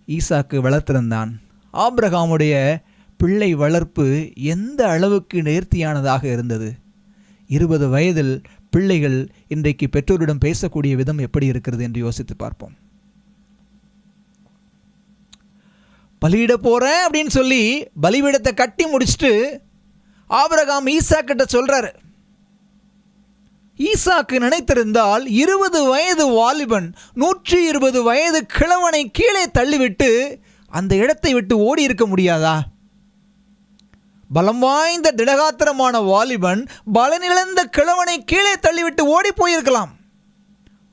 ஈசாக்கு வளர்த்திருந்தான். ஆபிரகாமுடைய பிள்ளை வளர்ப்பு எந்த அளவுக்கு நேர்த்தியானதாக இருந்தது. 20 வயதில் பிள்ளைகள் இன்றைக்கு பெற்றோரிடம் பேசக்கூடிய விதம் எப்படி இருக்கிறது என்று யோசித்து பார்ப்போம். பலியிட போறேன் அப்படின்னு சொல்லி பலிபீடத்தை கட்டி முடிச்சுட்டு ஆபிரகாம் ஈசாக்கிட்ட சொல்றாரு. ஈசாக்கு நினைத்திருந்தால் 20 வயது வாலிபன் 120 வயது கிழவனை கீழே தள்ளிவிட்டு அந்த இடத்தை விட்டு ஓடி இருக்க முடியாதா? பலம் வாய்ந்த திடகாத்திரமான வாலிபன் பலனிழந்த கிழவனை கீழே தள்ளிவிட்டு ஓடி போயிருக்கலாம்.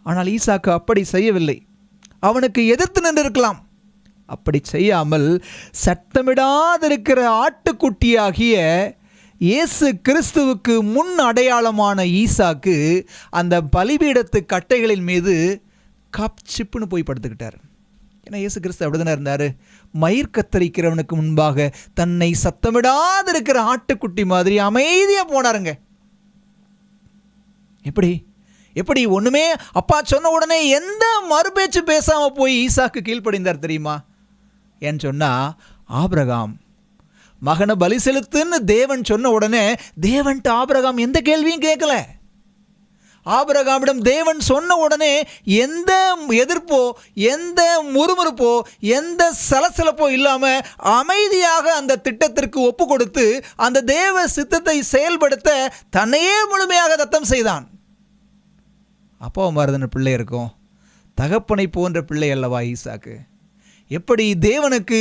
ஆனால் ஈசாக்கு அப்படி செய்யவில்லை. அவனுக்கு எதிர்த்து நின்றிருக்கலாம். அப்படி செய்யாமல் சத்தமிடாதிருக்கிற ஆட்டுக்குட்டியாகிய இயேசு கிறிஸ்துவுக்கு முன் அடையாளமான ஈசாக்கு அந்த பலிபீடத்து கட்டைகளின் மீது சிப்புன்னு போய் படுத்துக்கிட்டார். ஏன்னா இயேசு கிறிஸ்து அப்படிதானே இருந்தார். மயிர் கத்தரிக்கிறவனுக்கு முன்பாக தன்னை சத்தமிடாதிருக்கிற ஆட்டுக்குட்டி மாதிரி அமைதியாக போனாருங்க. எப்படி ஒன்றுமே அப்பா சொன்ன உடனே எந்த மறுபேச்சு பேசாமல் போய் ஈசாக்கு கீழ்ப்படிந்தார் தெரியுமா? ஏன்னு சொன்னால், ஆபிரகாம் மகனை பலி செலுத்துன்னு தேவன் சொன்ன உடனே தேவன்ட்டு ஆபிரகாம் எந்த கேள்வியும் கேட்கல. ஆபிரகாமிடம் தேவன் சொன்ன உடனே எந்த எதிர்ப்போ, எந்த முறுமுறுப்போ, எந்த சலசலப்போ இல்லாமல் அமைதியாக அந்த திட்டத்திற்கு ஒப்பு கொடுத்து அந்த தேவ சித்தத்தை செயல்படுத்த தன்னையே முழுமையாக தத்தம் செய்தான். அப்பாவை மருதன பிள்ளை இருக்கும், தகப்பனை போன்ற பிள்ளை அல்லவா ஈசாக்கு. எப்படி தேவனுக்கு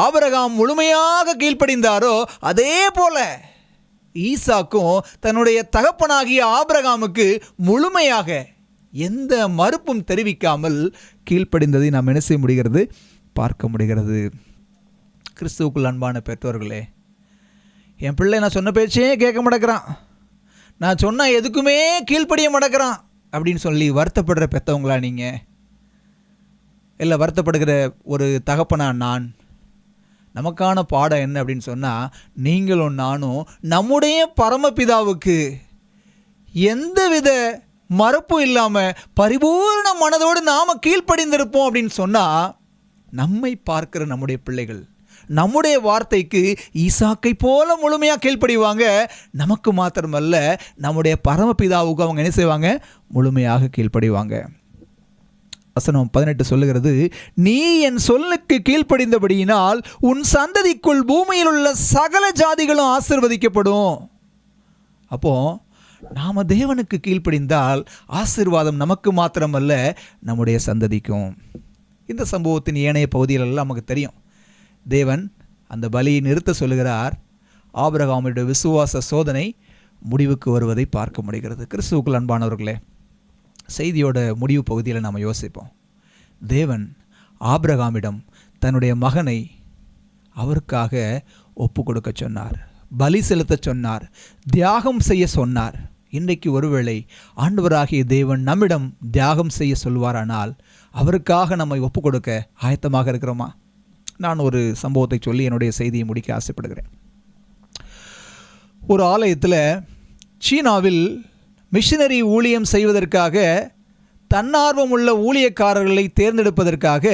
ஆபிரகாம் முழுமையாக கீழ்ப்படிந்தாரோ அதே போல ஈசாக்கும் தன்னுடைய தகப்பனாகிய ஆபிரகாமுக்கு முழுமையாக எந்த மறுப்பும் தெரிவிக்காமல் கீழ்ப்படிந்ததை நாம் என்ன செய்ய முடிகிறது, பார்க்க முடிகிறது. கிறிஸ்துவுக்குள் அன்பான பெற்றோர்களே, என் பிள்ளை நான் சொன்ன பேச்சே கேட்க மாட்டேங்கிறான், நான் சொன்ன எதுக்குமே கீழ்ப்படிய மாட்டேங்கிறான் அப்படின்னு சொல்லி வருத்தப்படுற பெற்றவங்களா நீங்கள்? இல்லை வருத்தப்படுகிற ஒரு தகப்பனா நான்? நமக்கான பாடம் என்ன அப்படின்னு சொன்னால், நீங்களும் நானும் நம்முடைய பரமபிதாவுக்கு எந்தவித மறுப்பும் இல்லாமல் பரிபூர்ண மனதோடு நாம் கீழ்ப்படிந்திருப்போம் அப்படின்னு சொன்னால், நம்மை பார்க்கிற நம்முடைய பிள்ளைகள் நம்முடைய வார்த்தைக்கு ஈசாக்கை போல முழுமையாக கீழ்ப்படிவாங்க. நமக்கு மாத்திரமல்ல, நம்முடைய பரமபிதாவுக்கு அவங்க என்ன செய்வாங்க, முழுமையாக கீழ்ப்படிவாங்க. வசனம் 18 சொல்லுகிறது, நீ என் சொல்லுக்கு கீழ்ப்படிந்தபடியினால் உன் சந்ததிக்குள் பூமியில் உள்ள சகல ஜாதிகளும் ஆசீர்வதிக்கப்படும். அப்போ நாம் தேவனுக்கு கீழ்ப்படிந்தால் ஆசீர்வாதம் நமக்கு மாத்திரமல்ல, நம்முடைய சந்ததிக்கும். இந்த சம்பவத்தின் ஏனைய பகுதிகளெல்லாம் நமக்கு தெரியும். தேவன் அந்த பலியை நிறுத்த சொல்லுகிறார். ஆபிரகாமுடைய விசுவாச சோதனை முடிவுக்கு வருவதை பார்க்க முடிகிறது. கிறிஸ்துவுக்குள் அன்பானவர்களே, செய்தியோட முடிவு பகுதியில் நாம் யோசிப்போம். தேவன் ஆபிரகாமிடம் தன்னுடைய மகனை அவருக்காக ஒப்பு கொடுக்க சொன்னார், பலி செலுத்த சொன்னார், தியாகம் செய்ய சொன்னார். இன்றைக்கு ஒருவேளை ஆண்டவராகிய தேவன் நம்மிடம் தியாகம் செய்ய சொல்வாரானால் அவருக்காக நம்மை ஒப்பு கொடுக்க ஆயத்தமாக இருக்கிறோமா? நான் ஒரு சம்பவத்தை சொல்லி என்னுடைய செய்தியை முடிக்க ஆசைப்படுகிறேன். ஒரு ஆலயத்தில் சீனாவில் மிஷினரி ஊழியம் செய்வதற்காக தன்னார்வமுள்ள ஊழியக்காரர்களை தேர்ந்தெடுப்பதற்காக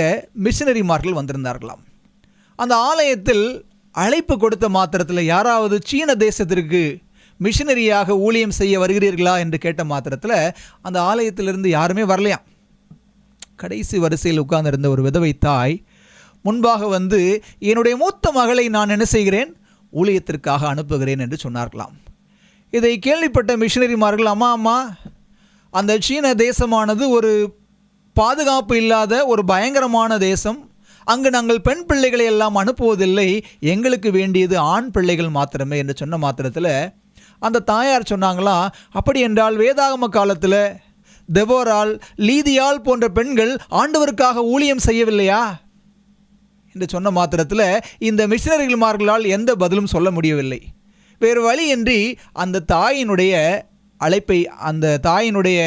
மிஷினரிமார்கள் வந்திருந்தார்களாம். அந்த ஆலயத்தில் அழைப்பு கொடுத்த மாத்திரத்தில் யாராவது சீன தேசத்திற்கு மிஷினரியாக ஊழியம் செய்ய வருகிறீர்களா என்று கேட்ட மாத்திரத்தில் அந்த ஆலயத்திலிருந்து யாருமே வரலையாம். கடைசி வரிசையில் உட்கார்ந்திருந்த ஒரு விதவை தாய் முன்பாக வந்து, என்னுடைய மூத்த மகளை நான் என்ன செய்கிறேன், ஊழியத்திற்காக அனுப்புகிறேன் என்று சொன்னார்களாம். இதை கேள்விப்பட்ட மிஷினரிமார்கள், அம்மா அந்த சீன தேசமானது ஒரு பாதுகாப்பு இல்லாத ஒரு பயங்கரமான தேசம், அங்கு நாங்கள் பெண் பிள்ளைகளை எல்லாம் அனுப்புவதில்லை, எங்களுக்கு வேண்டியது ஆண் பிள்ளைகள் மாத்திரமே என்று சொன்ன மாத்திரத்தில் அந்த தாயார் சொன்னாங்களாம், அப்படி என்றால் வேதாகம காலத்தில் தெபோரால், லீதியால் போன்ற பெண்கள் ஆண்டவருக்காக ஊழியம் செய்யவில்லையா என்று சொன்ன மாத்திரத்தில் இந்த மிஷினரிமார்களால் எந்த பதிலும் சொல்ல முடியவில்லை. வேறு வழியின்றி அந்த தாயினுடைய அழைப்பை, அந்த தாயினுடைய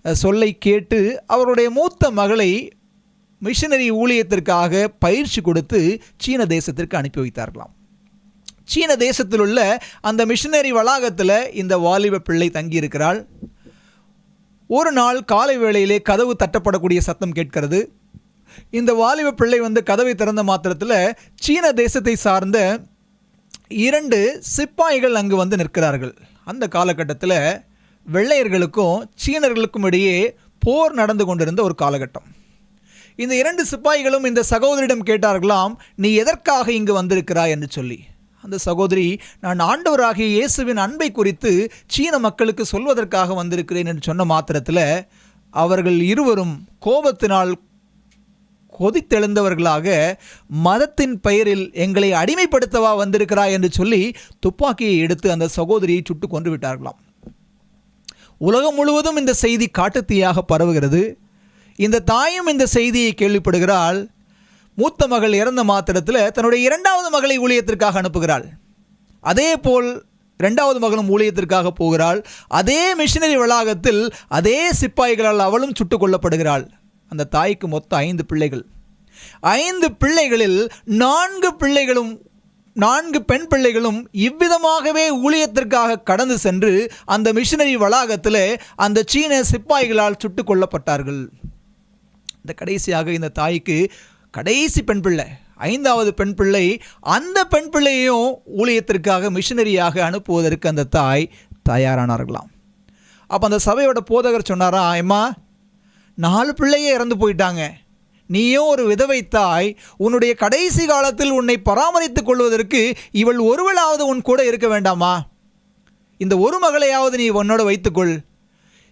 சொல்லை கேட்டு அவருடைய மூத்த மகளை மிஷனரி ஊழியத்திற்காக பயிற்சி கொடுத்து சீன தேசத்திற்கு அனுப்பி வைத்தார்களாம். சீன தேசத்தில் உள்ள அந்த மிஷனரி வளாகத்தில் இந்த வாலிப பிள்ளை தங்கியிருக்கிறாள். ஒரு நாள் காலை வேளையிலே கதவு தட்டப்படக்கூடிய சத்தம் கேட்கிறது. இந்த வாலிப பிள்ளை கதவை திறந்த மாத்திரத்தில் சீன தேசத்தை சார்ந்த 2 சிப்பாய்கள் அங்கு நிற்கிறார்கள். அந்த காலகட்டத்தில் வெள்ளையர்களுக்கும் சீனர்களுக்கும் இடையே போர் நடந்து கொண்டிருந்த ஒரு காலகட்டம். இந்த 2 சிப்பாய்களும் இந்த சகோதரியிடம் கேட்டார்களாம், நீ எதற்காக இங்கு வந்திருக்கிறாய் என்று சொல்லி. அந்த சகோதரி, நான் ஆண்டவராகிய இயேசுவின் அன்பை குறித்து சீன மக்களுக்கு சொல்வதற்காக வந்திருக்கிறேன் என்று சொன்ன மாத்திரத்தில் அவர்கள் இருவரும் கோபத்தினால் கொதித்தெழுந்தவர்களாக, மதத்தின் பெயரில் எங்களை அடிமைப்படுத்தவா வந்திருக்கிறாய் என்று சொல்லி துப்பாக்கியை எடுத்து அந்த சகோதரியை சுட்டு கொன்று விட்டார்களாம். உலகம் முழுவதும் இந்த செய்தி காட்டுத்தீயாக பரவுகிறது. இந்த தாயும் இந்த செய்தியை கேள்விப்படுகிறாள். மூத்த மகள் இறந்த மாத்திரத்தில் தன்னுடைய 2வது மகளை ஊழியத்திற்காக அனுப்புகிறாள். அதே போல் 2வது மகளும் ஊழியத்திற்காக போகிறாள். அதே மிஷனரி வளாகத்தில் அதே சிப்பாய்களால் அவளும் சுட்டுக் கொல்லப்படுகிறாள். அந்த தாய்க்கு மொத்தம் 5 பிள்ளைகள். 5 பிள்ளைகளில் 4 பெண் பிள்ளைகளும் இவ்விதமாகவே ஊழியத்திற்காக கடந்து சென்று அந்த மிஷனரி வளாகத்தில் அந்த சீன சிப்பாய்களால் சுட்டுக் கொல்லப்பட்டார்கள். இந்த கடைசியாக இந்த தாய்க்கு கடைசி பெண் பிள்ளை, 5வது பெண் பிள்ளை, அந்த பெண் பிள்ளையையும் ஊழியத்திற்காக மிஷனரியாக அனுப்புவதற்கு அந்த தாய் தயாரானார்களாம். அப்போ அந்த சபையோட போதகர் சொன்னாரா, அம்மா 4 பிள்ளையே இறந்து போயிட்டாங்க, நீயும் ஒரு விதவை தாய், உன்னுடைய கடைசி காலத்தில் உன்னை பராமரித்துக் கொள்வதற்கு இவள் ஒருவளாவது உன் கூட இருக்க வேண்டாமா? இந்த ஒரு மகளையாவது நீ உன்னோட வைத்துக்கொள்.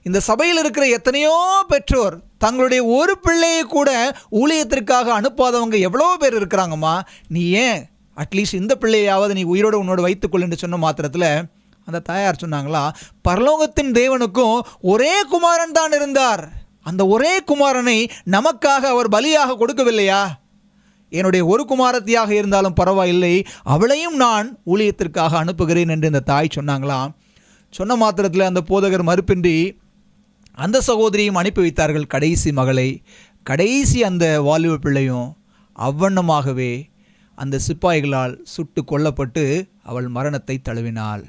இந்த சபையில் இருக்கிற எத்தனையோ பெற்றோர் தங்களுடைய ஒரு பிள்ளையை கூட ஊழியத்திற்காக அனுப்பாதவங்க எவ்வளோ பேர் இருக்கிறாங்கம்மா, நீ ஏன் அட்லீஸ்ட் இந்த பிள்ளையாவது நீ உயிரோடு உன்னோட வைத்துக்கொள் என்று சொன்ன மாத்திரத்தில் அந்த தாயார் சொன்னாங்களா, பரலோகத்தின் தேவனுக்கும் ஒரே குமாரன் தான் இருந்தார், அந்த ஒரே குமாரனை நமக்காக அவர் பலியாக கொடுக்கவில்லையா? என்னுடைய ஒரு குமாரத்தியாக இருந்தாலும் பரவாயில்லை, அவளையும் நான் ஊழியத்திற்காக அனுப்புகிறேன் என்று இந்த தாய் சொன்னாங்களாம். சொன்ன மாத்திரத்தில் அந்த போதகர் மறுப்பின்றி அந்த சகோதரியும் அனுப்பி வைத்தார்கள். கடைசி மகளை, கடைசி அந்த வாலிப பிள்ளையும் அவ்வண்ணமாகவே அந்த சிப்பாய்களால் சுட்டு கொல்லப்பட்டு அவள் மரணத்தை தழுவினாள்.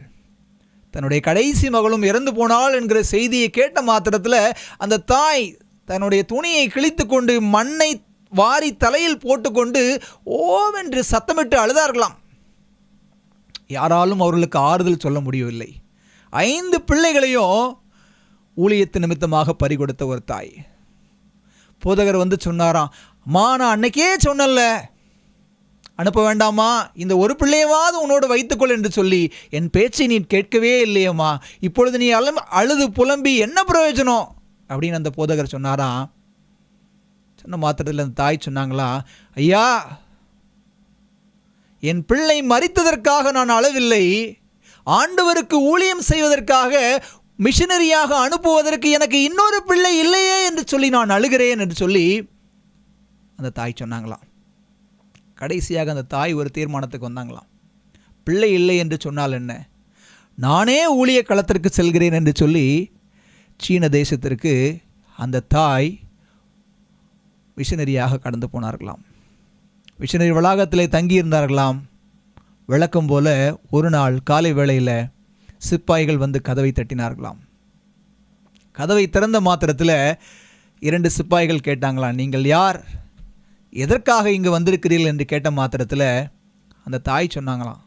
தன்னுடைய கடைசி மகளும் இறந்து போனாள் என்கிற செய்தியை கேட்ட மாத்திரத்தில் அந்த தாய் தன்னுடைய துணியை கிழித்து கொண்டு மண்ணை வாரி தலையில் போட்டுக்கொண்டு ஓவென்று சத்தமிட்டு அழுதார்களாம். யாராலும் அவர்களுக்கு ஆறுதல் சொல்ல முடியவில்லை. 5 பிள்ளைகளையும் ஊழியத்து நிமித்தமாக பறிகொடுத்த ஒரு தாய். போதகர் சொன்னாராம், அம்மா நான் அன்னைக்கே சொன்னல அனுப்ப வேண்டாமா, இந்த ஒரு பிள்ளையவாது உன்னோடு வைத்துக்கொள் என்று சொல்லி என் பேச்சை நீ கேட்கவே இல்லையம்மா, இப்பொழுது நீ அழுது புலம்பி என்ன பிரயோஜனம் அப்படின்னு அந்த போதகர் சொன்னாராம். சொன்ன மாத்திரத்தில் அந்த தாய் சொன்னாங்களா, ஐயா என் பிள்ளை மரித்ததற்காக நான் அழவில்லை, ஆண்டவருக்கு ஊழியம் செய்வதற்காக மிஷனரியாக அனுப்புவதற்கு எனக்கு இன்னொரு பிள்ளை இல்லையே என்று சொல்லி நான் அழுகிறேன் என்று சொல்லி அந்த தாய் சொன்னாங்களாம். கடைசியாக அந்த தாய் ஒரு தீர்மானத்துக்கு வந்தாங்களாம், பிள்ளை இல்லை என்று சொன்னால் என்ன, நானே ஊழிய களத்திற்கு செல்கிறேன் என்று சொல்லி சீன தேசத்திற்கு அந்த தாய் மிஷனரியாக கடந்து போனார்களாம். மிஷனரி வளாகத்திலே தங்கியிருந்தார்களாம். விளக்கம் போல ஒரு நாள் காலை வேளையில் சிப்பாய்கள் கதவை தட்டினார்களாம். கதவை திறந்த மாத்திரத்தில் 2 சிப்பாய்கள் கேட்டாங்களாம், நீங்கள் யார், எதற்காக இங்கு வந்திருக்கிறீர்கள் என்று கேட்ட மாத்திரத்தில் அந்த தாய் சொன்னாங்களாம்,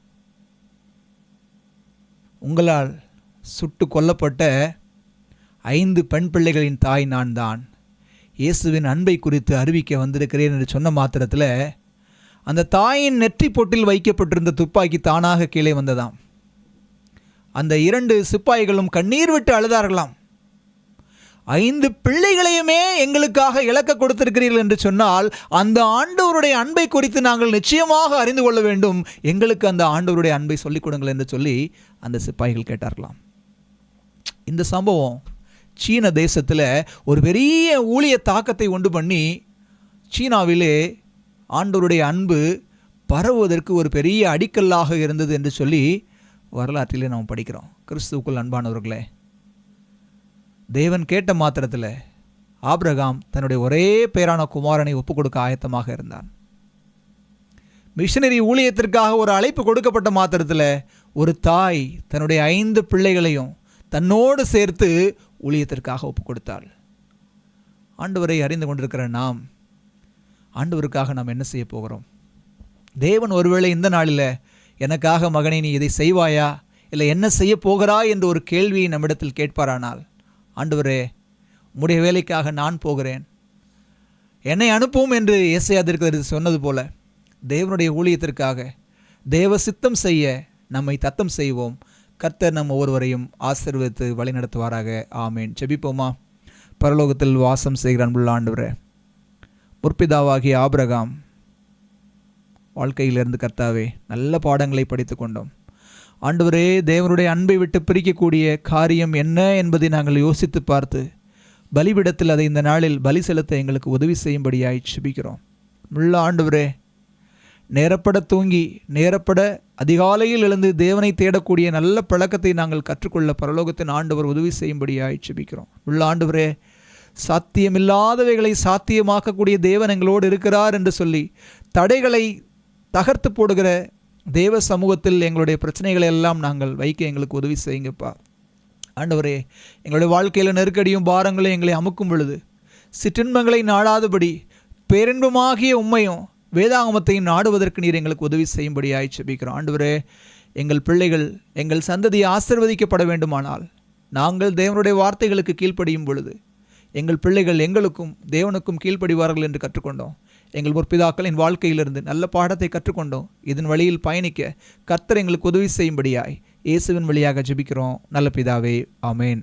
உங்களால் சுட்டு கொல்லப்பட்ட 5 பெண் பிள்ளைகளின் தாய் நான் தான், இயேசுவின் அன்பை குறித்து அறிவிக்க வந்திருக்கிறேன் என்று சொன்ன மாத்திரத்தில் அந்த தாயின் நெற்றி பொட்டில் வைக்கப்பட்டிருந்த துப்பாக்கி தானாக கீழே வந்ததாம். அந்த 2 சிப்பாய்களும் கண்ணீர் விட்டு அழுதார்களாம். 5 பிள்ளைகளையுமே எங்களுக்காக இழக்க கொடுத்திருக்கிறீர்கள் என்று சொன்னால் அந்த ஆண்டவருடைய அன்பை குறித்து நாங்கள் நிச்சயமாக அறிந்து கொள்ள வேண்டும், எங்களுக்கு அந்த ஆண்டவருடைய அன்பை சொல்லிக் கொடுங்கள் என்று சொல்லி அந்த சிப்பாய்கள் கேட்டார்களாம். இந்த சம்பவம் சீன தேசத்தில் ஒரு பெரிய ஊழிய தாக்கத்தை உண்டு பண்ணி சீனாவிலே ஆண்டவருடைய அன்பு பரவுவதற்கு ஒரு பெரிய அடிக்கல்லாக இருந்தது என்று சொல்லி வரலாற்றிலே நாம் படிக்கிறோம். கிறிஸ்துவுக்குள் அன்பானவர்களே, தேவன் கேட்ட மாத்திரத்தில் ஆபிரகாம் தன்னுடைய ஒரே பேரான குமாரனை ஒப்புக் கொடுக்க ஆயத்தமாக இருந்தான். மிஷனரி ஊழியத்திற்காக ஒரு அழைப்பு கொடுக்கப்பட்ட மாத்திரத்தில் ஒரு தாய் தன்னுடைய 5 பிள்ளைகளையும் தன்னோடு சேர்த்து ஊழியத்திற்காக ஒப்புக் கொடுத்தாள். ஆண்டவரை அறிந்து கொண்டிருக்கிற நாம் ஆண்டவருக்காக நாம் என்ன செய்ய போகிறோம்? தேவன் ஒருவேளை இந்த நாளில் எனக்காக மகனே நீ இதை செய்வாயா, இல்லை என்ன செய்ய போகிறாய் என்ற ஒரு கேள்வியை நம்மிடத்தில் கேட்பாரானால், ஆண்டவரே உம்முடைய வேலைக்காக நான் போகிறேன், என்னை அனுப்பும் என்று ஏசாயா தீர்க்கதரிசி சொன்னது போல தேவனுடைய ஊழியத்திற்காக தேவ சித்தம் செய்ய நம்மை தத்தம் செய்வோம். கர்த்தர் நம் ஒவ்வொருவரையும் ஆசீர்வதித்து வழிநடத்துவாராக. ஆமேன். ஜெபிப்போமா. பரலோகத்தில் வாசம் செய்கிற அன்புள்ள ஆண்டவரே, முற்பிதாவாகிய ஆபிரகாம் வாழ்க்கையிலிருந்து கர்த்தாவே நல்ல பாடங்களை படித்து கொண்டோம். ஆண்டவரே, தேவனுடைய அன்பை விட்டு பிரிக்கக்கூடிய காரியம் என்ன என்பதை நாங்கள் யோசித்து பார்த்து பலிபிடத்தில் அதை இந்த நாளில் பலி செலுத்த எங்களுக்கு உதவி செய்யும்படியாய் ஜெபிக்கிறோம். உள்ள ஆண்டவரே, நேரப்பட தூங்கி நேரப்பட அதிகாலையில் எழுந்து தேவனை தேடக்கூடிய நல்ல பழக்கத்தை நாங்கள் கற்றுக்கொள்ள பரலோகத்தின் ஆண்டவர் உதவி செய்யும்படியாய் ஜெபிக்கிறோம். உள்ள ஆண்டவரே, சாத்தியமில்லாதவைகளை சாத்தியமாக்கக்கூடிய தேவன் எங்களோடு இருக்கிறார் என்று சொல்லி தடைகளை தகர்த்து போடுகிற தேவ சமூகத்தில் எங்களுடைய பிரச்சனைகளை எல்லாம் நாங்கள் வைக்க எங்களுக்கு உதவி செய்யுங்கப்பா. ஆண்டவரே, எங்களுடைய வாழ்க்கையில் நெருக்கடியும் பாரங்களும் எங்களை அமுக்கும் பொழுது சிற்றின்பங்களை நாடாதபடி பேரின்பமாகிய உம்மையும் வேதாகமத்தையும் நாடுவதற்கு நீர் எங்களுக்கு உதவி செய்யும்படியாய் ஜெபிக்கிறோம். ஆண்டவரே, எங்கள் பிள்ளைகள் எங்கள் சந்ததி ஆசீர்வதிக்கப்பட வேண்டுமானால் நாங்கள் தேவனுடைய வார்த்தைகளுக்கு கீழ்ப்படியும் பொழுது எங்கள் பிள்ளைகள் எங்களுக்கும் தேவனுக்கும் கீழ்ப்படிவார்கள் என்று கற்றுக்கொண்டோம். எங்கள் முற்பிதாக்களின் வாழ்க்கையிலிருந்து நல்ல பாடத்தை கற்றுக்கொண்டோம். இதன் வழியில் பயணிக்க கர்த்தர் எங்களுக்கு உதவி செய்யும்படியாய் இயேசுவின் வழியாக ஜெபிக்கிறோம் நல்ல பிதாவே. ஆமேன்.